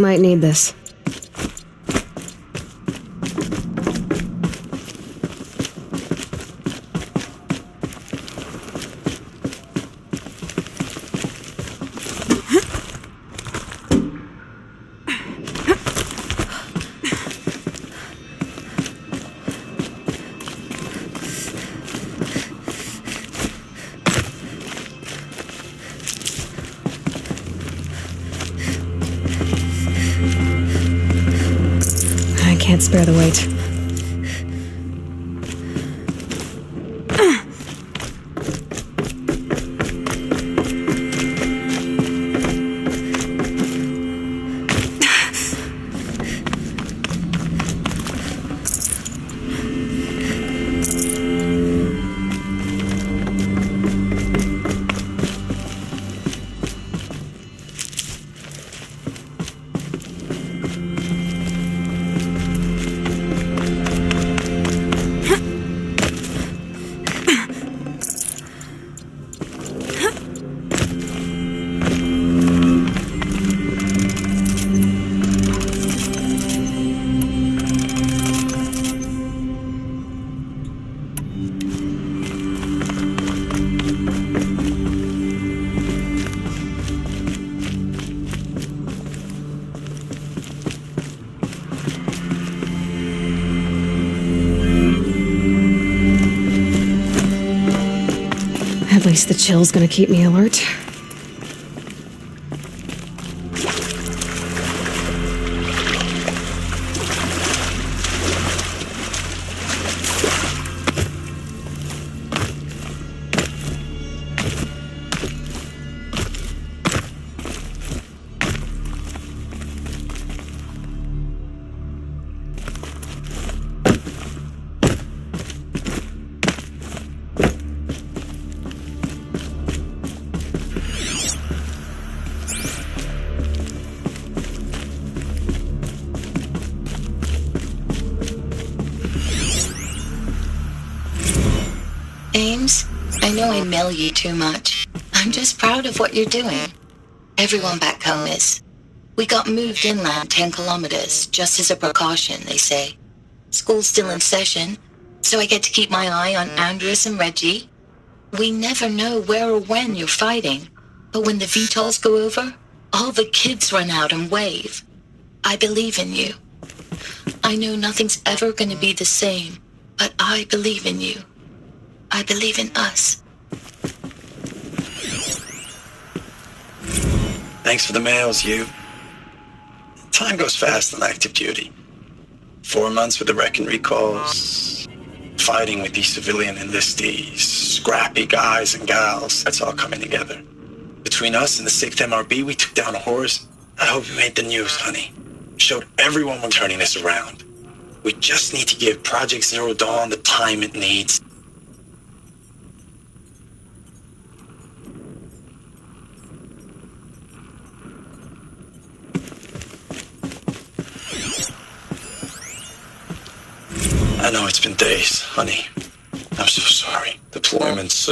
Might need this. Can't spare the weight. At least the chill's gonna keep me alert. Ames, I know I mail you too much. I'm just proud of what you're doing. Everyone back home is. We got moved inland 10 kilometers, just as a precaution, they say. School's still in session, so I get to keep my eye on Andres and Reggie. We never know where or when you're fighting, but when the VTOLs go over, all the kids run out and wave. I believe in you. I know nothing's ever gonna be the same, but I believe in you. I believe in us. Thanks for the mails, you. Time goes fast on active duty. 4 months with the Reckon recalls, fighting with these civilian enlistees, scrappy guys and gals. That's all coming together. Between us and the 6th MRB, we took down a horse. I hope you made the news, honey. Showed everyone we're turning this around. We just need to give Project Zero Dawn the time it needs. I know it's been days, honey. I'm so sorry. Deployment's,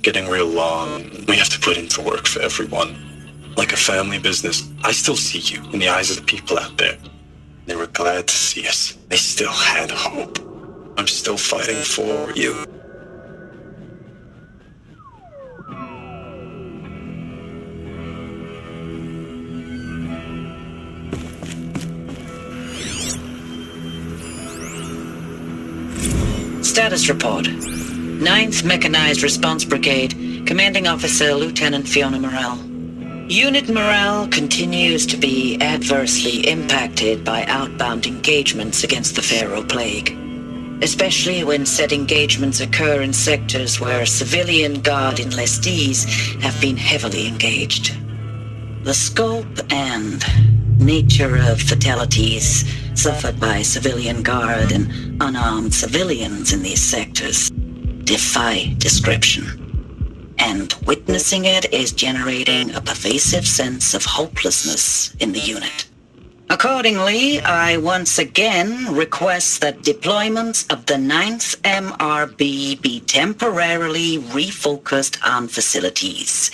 getting real long. We have to put in the work for everyone. Like a family business. I still see you in the eyes of the people out there. They were glad to see us. They still had hope. I'm still fighting for you. Status report. 9th Mechanized Response Brigade, Commanding Officer Lieutenant Fiona Morell. Unit morale continues to be adversely impacted by outbound engagements against the Pharaoh Plague, especially when said engagements occur in sectors where civilian Guard enlistees have been heavily engaged. The scope and nature of fatalities suffered by civilian Guard and unarmed civilians in these sectors defy description. And witnessing it is generating a pervasive sense of hopelessness in the unit. Accordingly, I once again request that deployments of the 9th MRB be temporarily refocused on facilities.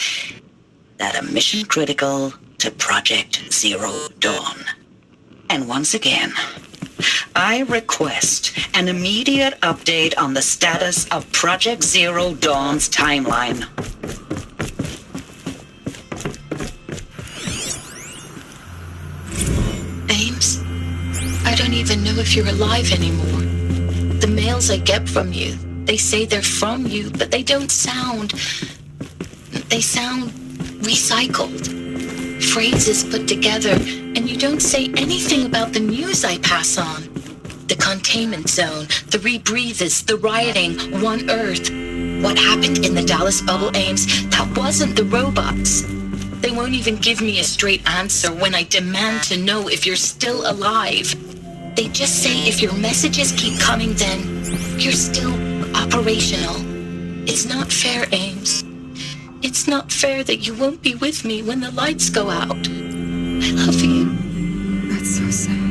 that are mission critical to Project Zero Dawn. And once again, I request an immediate update on the status of Project Zero Dawn's timeline. Ames, I don't even know if you're alive anymore. The mails I get from you, they say they're from you, but they don't sound... They sound recycled. Phrases put together, and you don't say anything about the news I pass on. The containment zone, the rebreathers, the rioting, One Earth. What happened in the Dallas bubble, Ames? That wasn't the robots. They won't even give me a straight answer when I demand to know if you're still alive. They just say if your messages keep coming, then you're still operational. It's not fair, Ames. It's not fair that you won't be with me when the lights go out. I love you. That's so sad.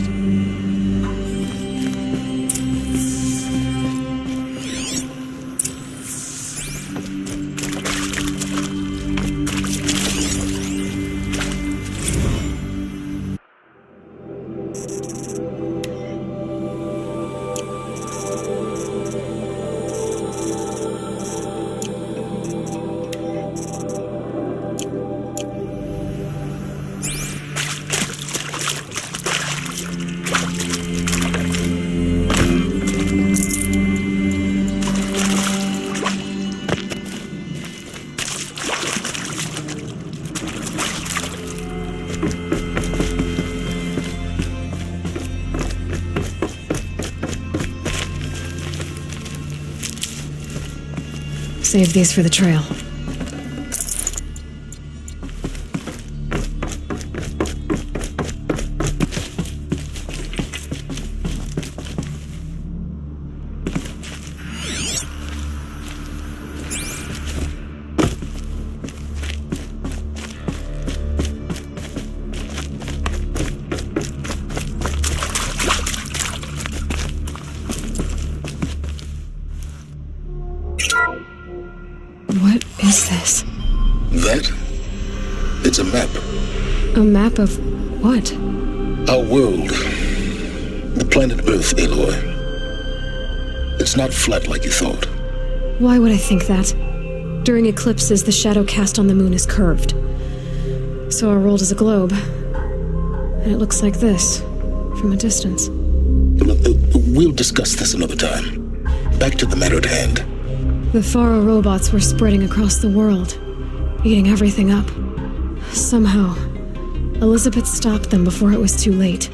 Save these for the trail. What is this? That? It's a map. A map of what? Our world. The planet Earth, Aloy. It's not flat like you thought. Why would I think that? During eclipses, the shadow cast on the moon is curved. So our world is a globe. And it looks like this, from a distance. We'll discuss this another time. Back to the matter at hand. The Faro robots were spreading across the world, eating everything up. Somehow, Elizabeth stopped them before it was too late.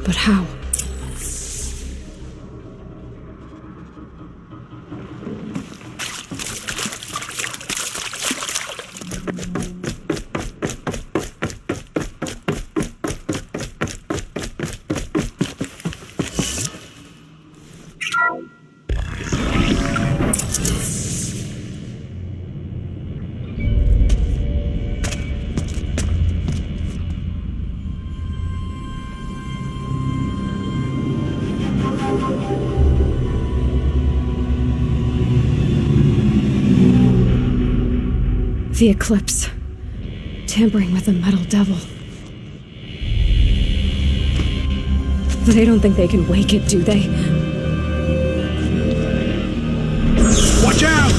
But how? The eclipse. Tampering with the metal devil. They don't think they can wake it, do they? Watch out!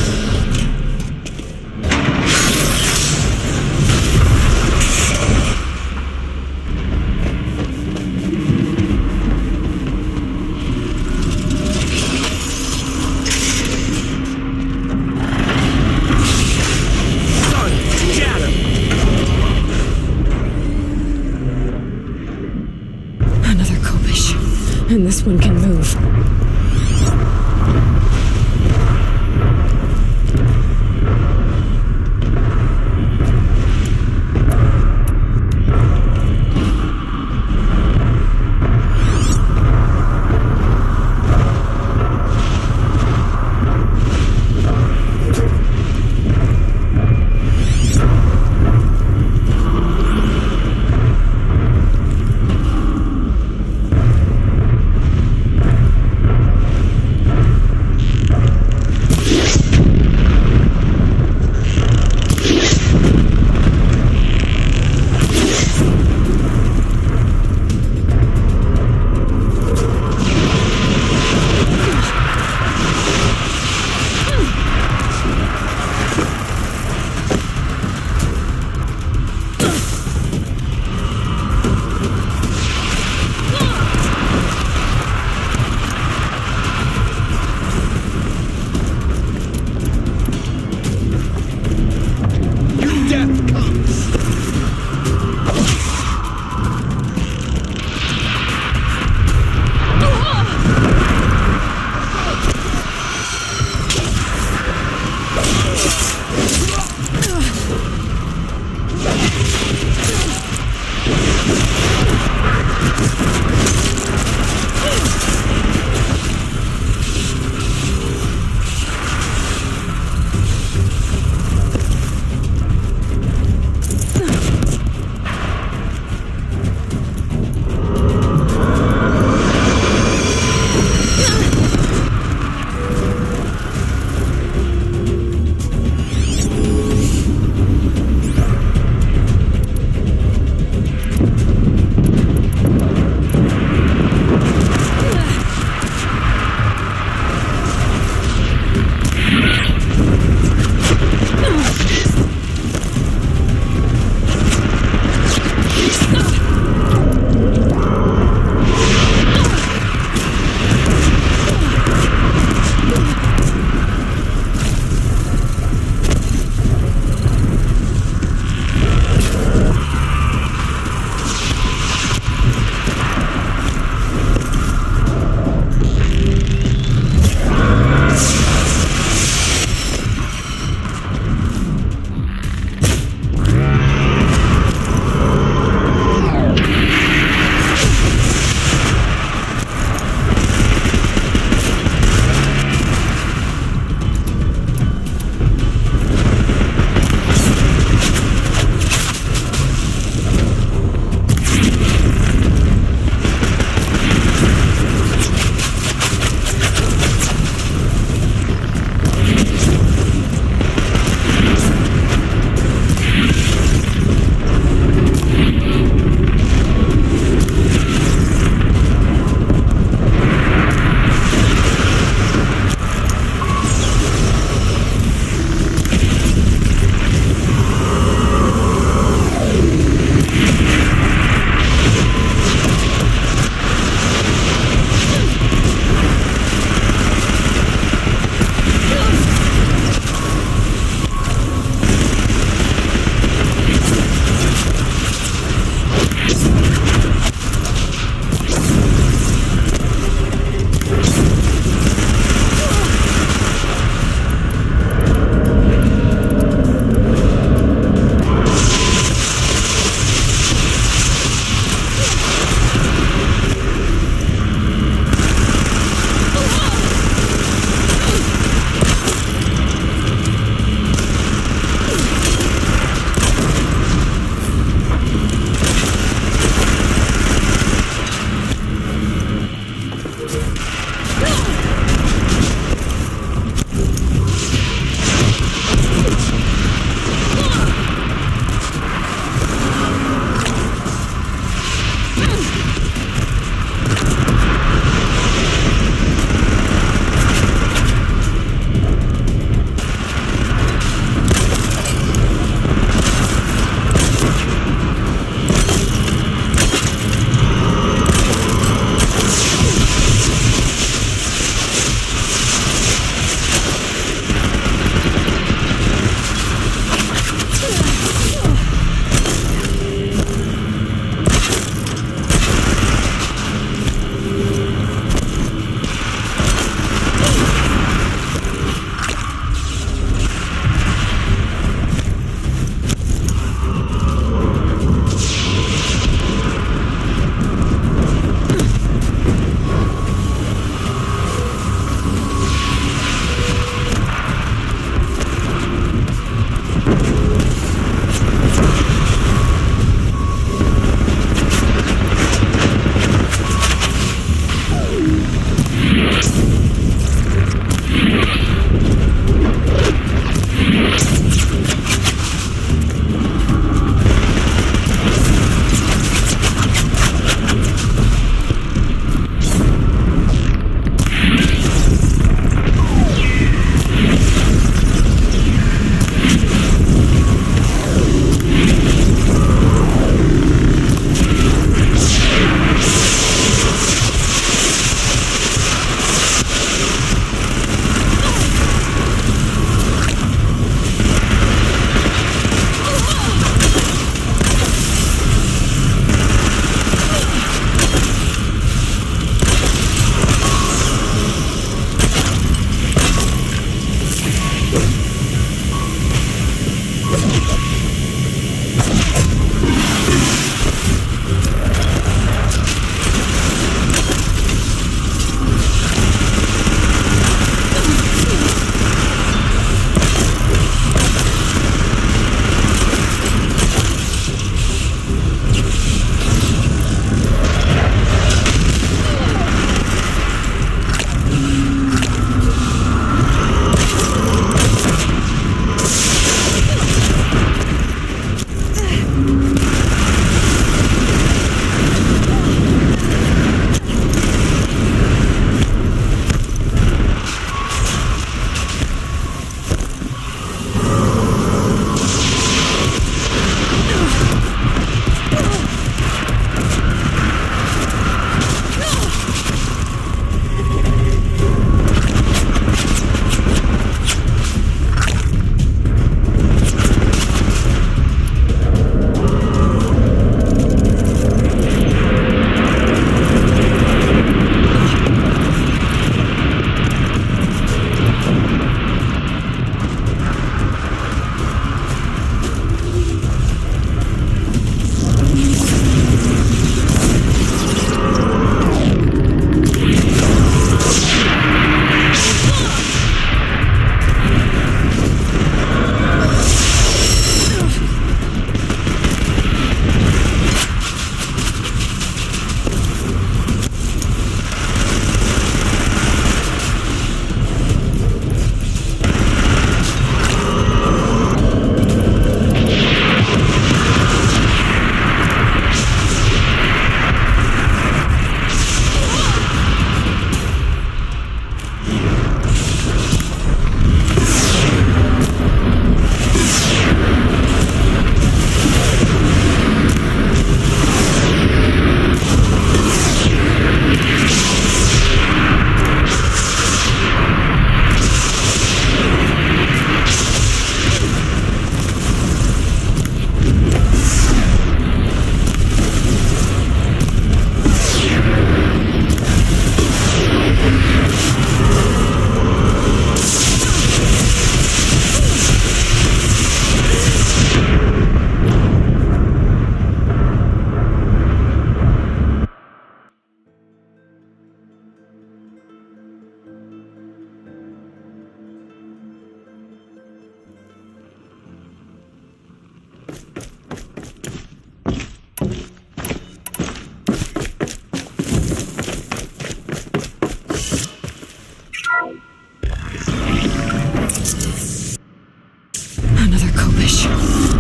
And this one can move.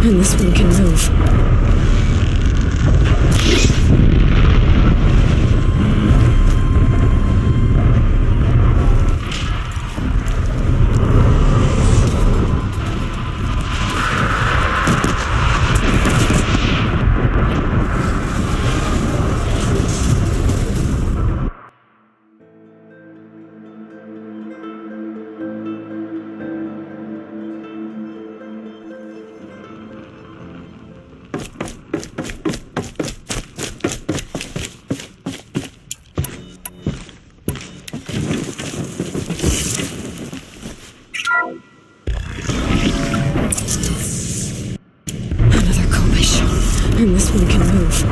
And this one can move. And this one can move.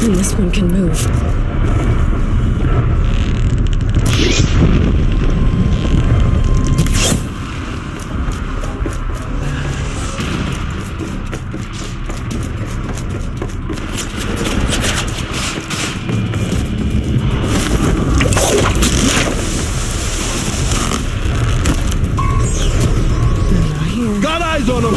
And this one can move. Got eyes on him!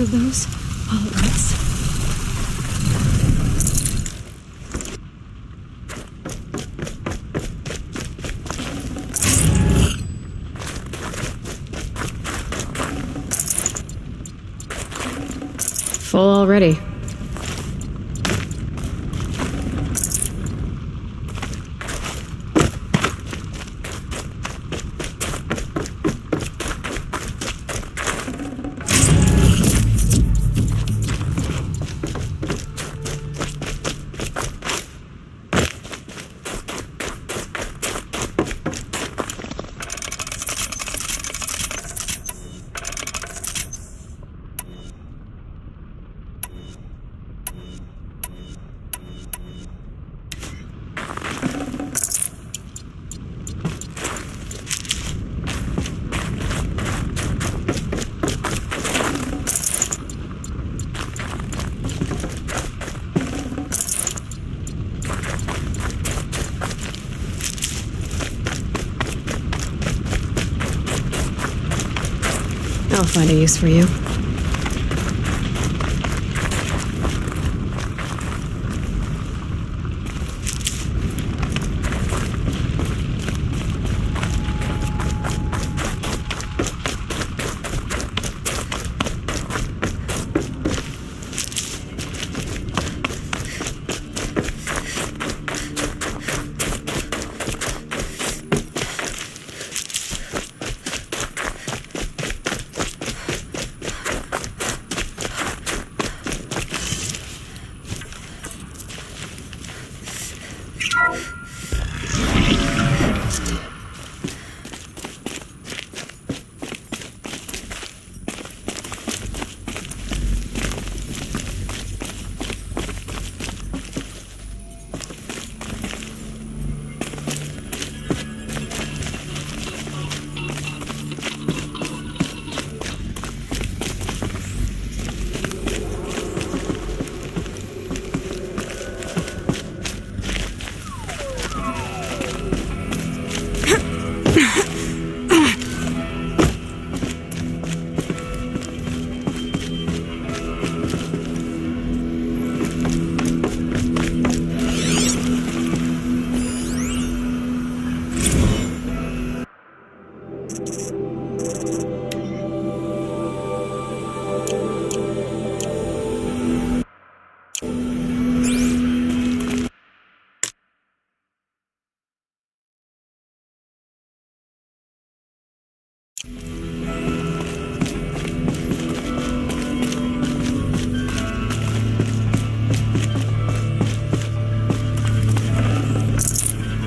of those all at once. Full already. I'll find a use for you.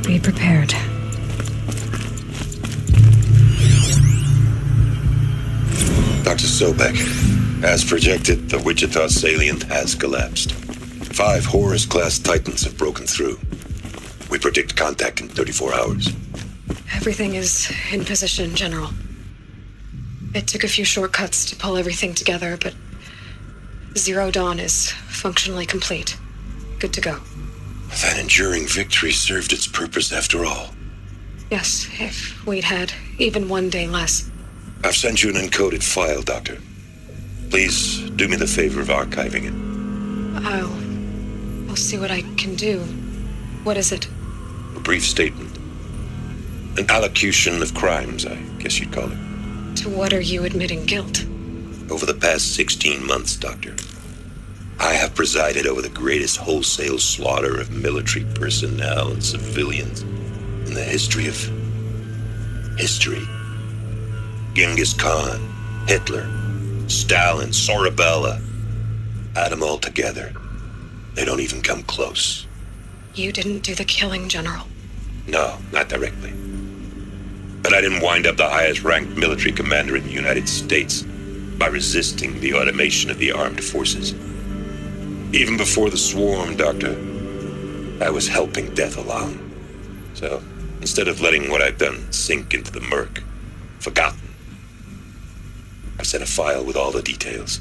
Be prepared. Dr. Sobek, as projected, the Wichita salient has collapsed. 5 Horus-class Titans have broken through. We predict contact in 34 hours. Everything is in position, General. It took a few shortcuts to pull everything together, but Zero Dawn is functionally complete. Good to go. That enduring victory served its purpose after all. Yes, if we'd had even one day less. I've sent you an encoded file, Doctor. Please do me the favor of archiving it. I'll see what I can do. What is it? A brief statement. An allocution of crimes, I guess you'd call it. To what are you admitting guilt? Over the past 16 months, Doctor, I have presided over the greatest wholesale slaughter of military personnel and civilians in the history of history. Genghis Khan, Hitler, Stalin, Sorabella, add them all together. They don't even come close. You didn't do the killing, General. No, not directly. But I didn't wind up the highest ranked military commander in the United States by resisting the automation of the armed forces. Even before the swarm, Doctor, I was helping death along. So, instead of letting what I've done sink into the murk, forgotten, I sent a file with all the details.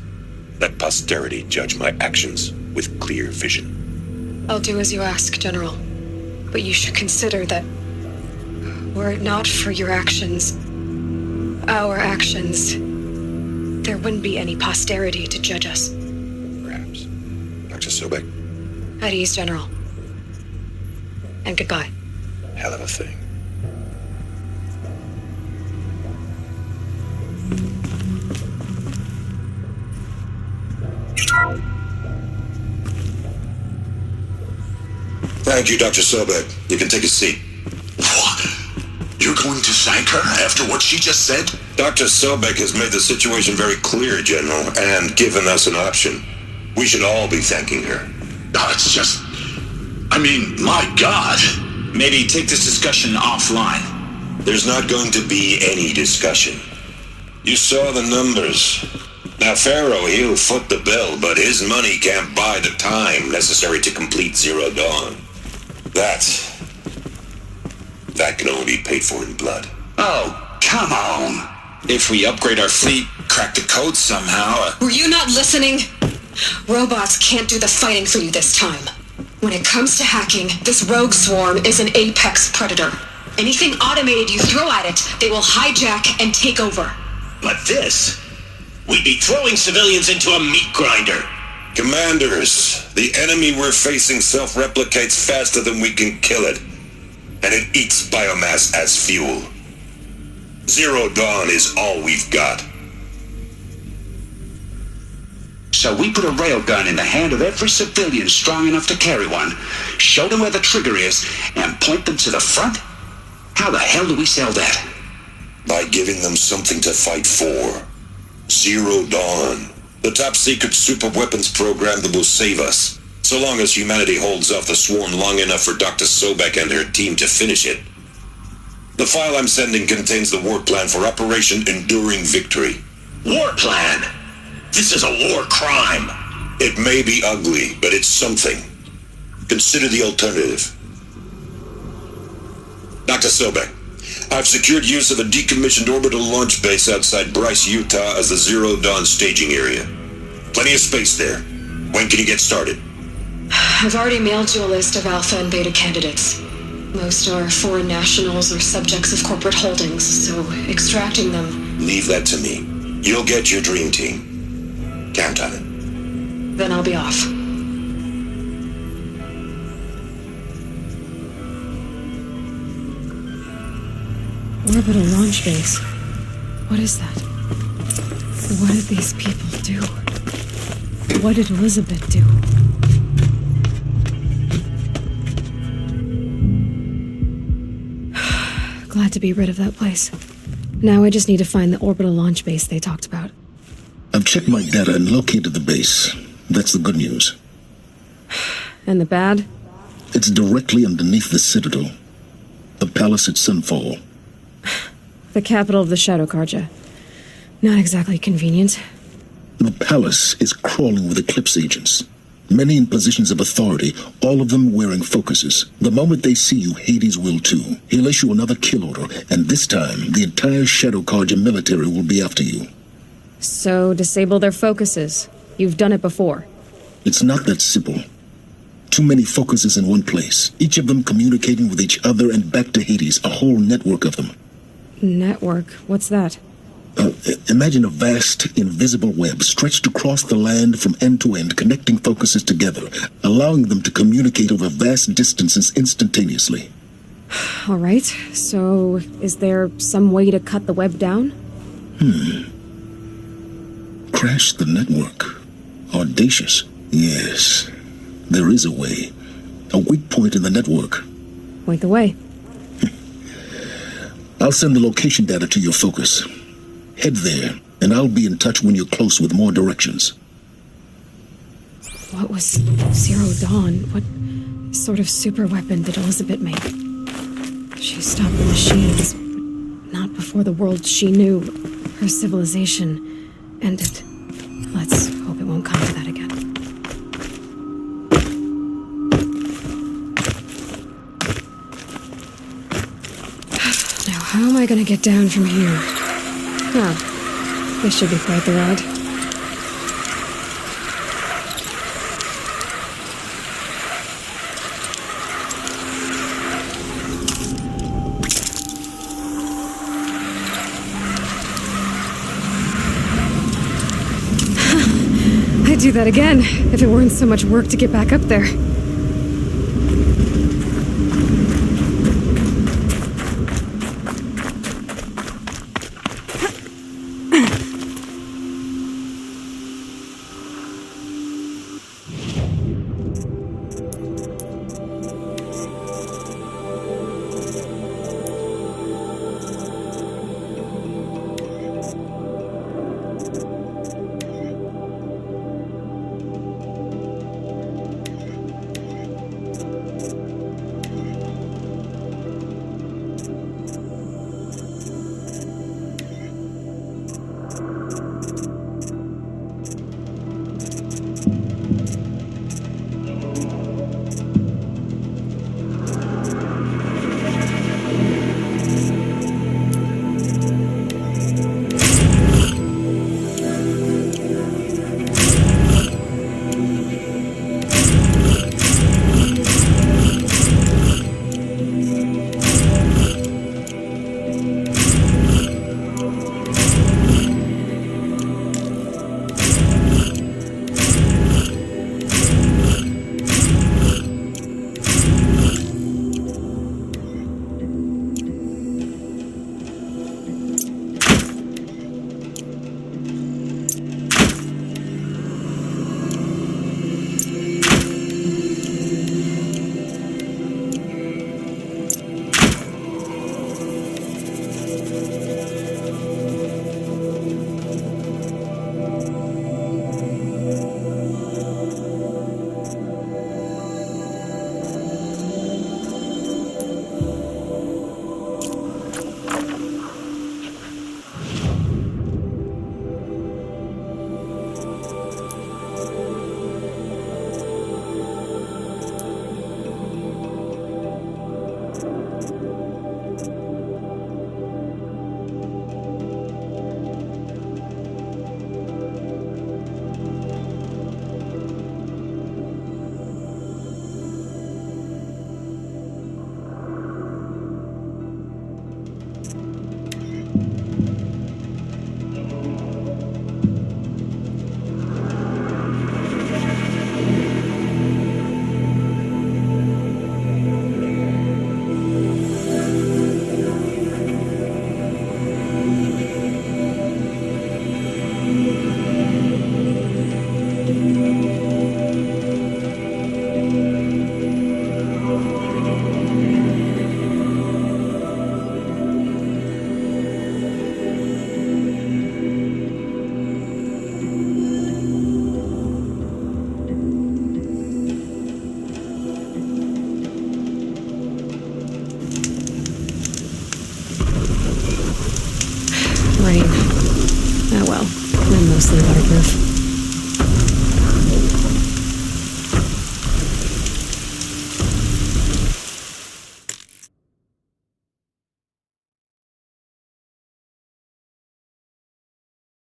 Let posterity judge my actions with clear vision. I'll do as you ask, General. But you should consider that were it not for your actions, our actions, there wouldn't be any posterity to judge us. Perhaps. Dr. Sobek? At ease, General. And goodbye. Hell of a thing. Thank you, Dr. Sobek. You can take a seat. You're going to thank her after what she just said? Dr. Sobek has made the situation very clear, General, and given us an option. We should all be thanking her. Oh, it's just... I mean, my God. Maybe take this discussion offline. There's not going to be any discussion. You saw the numbers. Now, Pharaoh, he'll foot the bill, but his money can't buy the time necessary to complete Zero Dawn. That can only be paid for in blood. Oh, come on. If we upgrade our fleet, crack the code somehow... Were you not listening? Robots can't do the fighting for you this time. When it comes to hacking, this rogue swarm is an apex predator. Anything automated you throw at it, they will hijack and take over. But this... we'd be throwing civilians into a meat grinder. Commanders, the enemy we're facing self-replicates faster than we can kill it. And it eats biomass as fuel. Zero Dawn is all we've got. So we put a railgun in the hand of every civilian strong enough to carry one, show them where the trigger is, and point them to the front? How the hell do we sell that? By giving them something to fight for. Zero Dawn. The top-secret super-weapons program that will save us. So long as humanity holds off the swarm long enough for Dr. Sobek and her team to finish it. The file I'm sending contains the war plan for Operation Enduring Victory. War plan? This is a war crime. It may be ugly, but it's something. Consider the alternative. Dr. Sobek, I've secured use of a decommissioned orbital launch base outside Bryce, Utah as the Zero Dawn staging area. Plenty of space there. When can you get started? I've already mailed you a list of Alpha and Beta candidates. Most are foreign nationals or subjects of corporate holdings, so extracting them... Leave that to me. You'll get your dream team. Count on it. Then I'll be off. Orbital launch base. What is that? What did these people do? What did Elizabeth do? Glad to be rid of that place. Now I just need to find the orbital launch base they talked about. I've checked my data and located the base. That's the good news. And the bad? It's directly underneath the Citadel. The palace at Sunfall. The capital of the Shadow Carja. Not exactly convenient. The palace is crawling with Eclipse agents. Many in positions of authority, all of them wearing focuses. The moment they see you, Hades will too. He'll issue another kill order, and this time, the entire Shadow Carja military will be after you. So, disable their focuses. You've done it before. It's not that simple. Too many focuses in one place, each of them communicating with each other and back to Hades, a whole network of them. Network? What's that? Imagine a vast, invisible web stretched across the land from end to end, connecting focuses together, allowing them to communicate over vast distances instantaneously. All right, so is there some way to cut the web down? Crash the network. Audacious. Yes, there is a way. A weak point in the network. Point the way. I'll send the location data to your focus. Head there, and I'll be in touch when you're close with more directions. What was Zero Dawn? What sort of super weapon did Elizabeth make? She stopped the machines, but not before the world she knew, her civilization, ended. Let's hope it won't come to that again. Now, how am I gonna get down from here? Oh, this should be quite the ride. I'd do that again, if it weren't so much work to get back up there.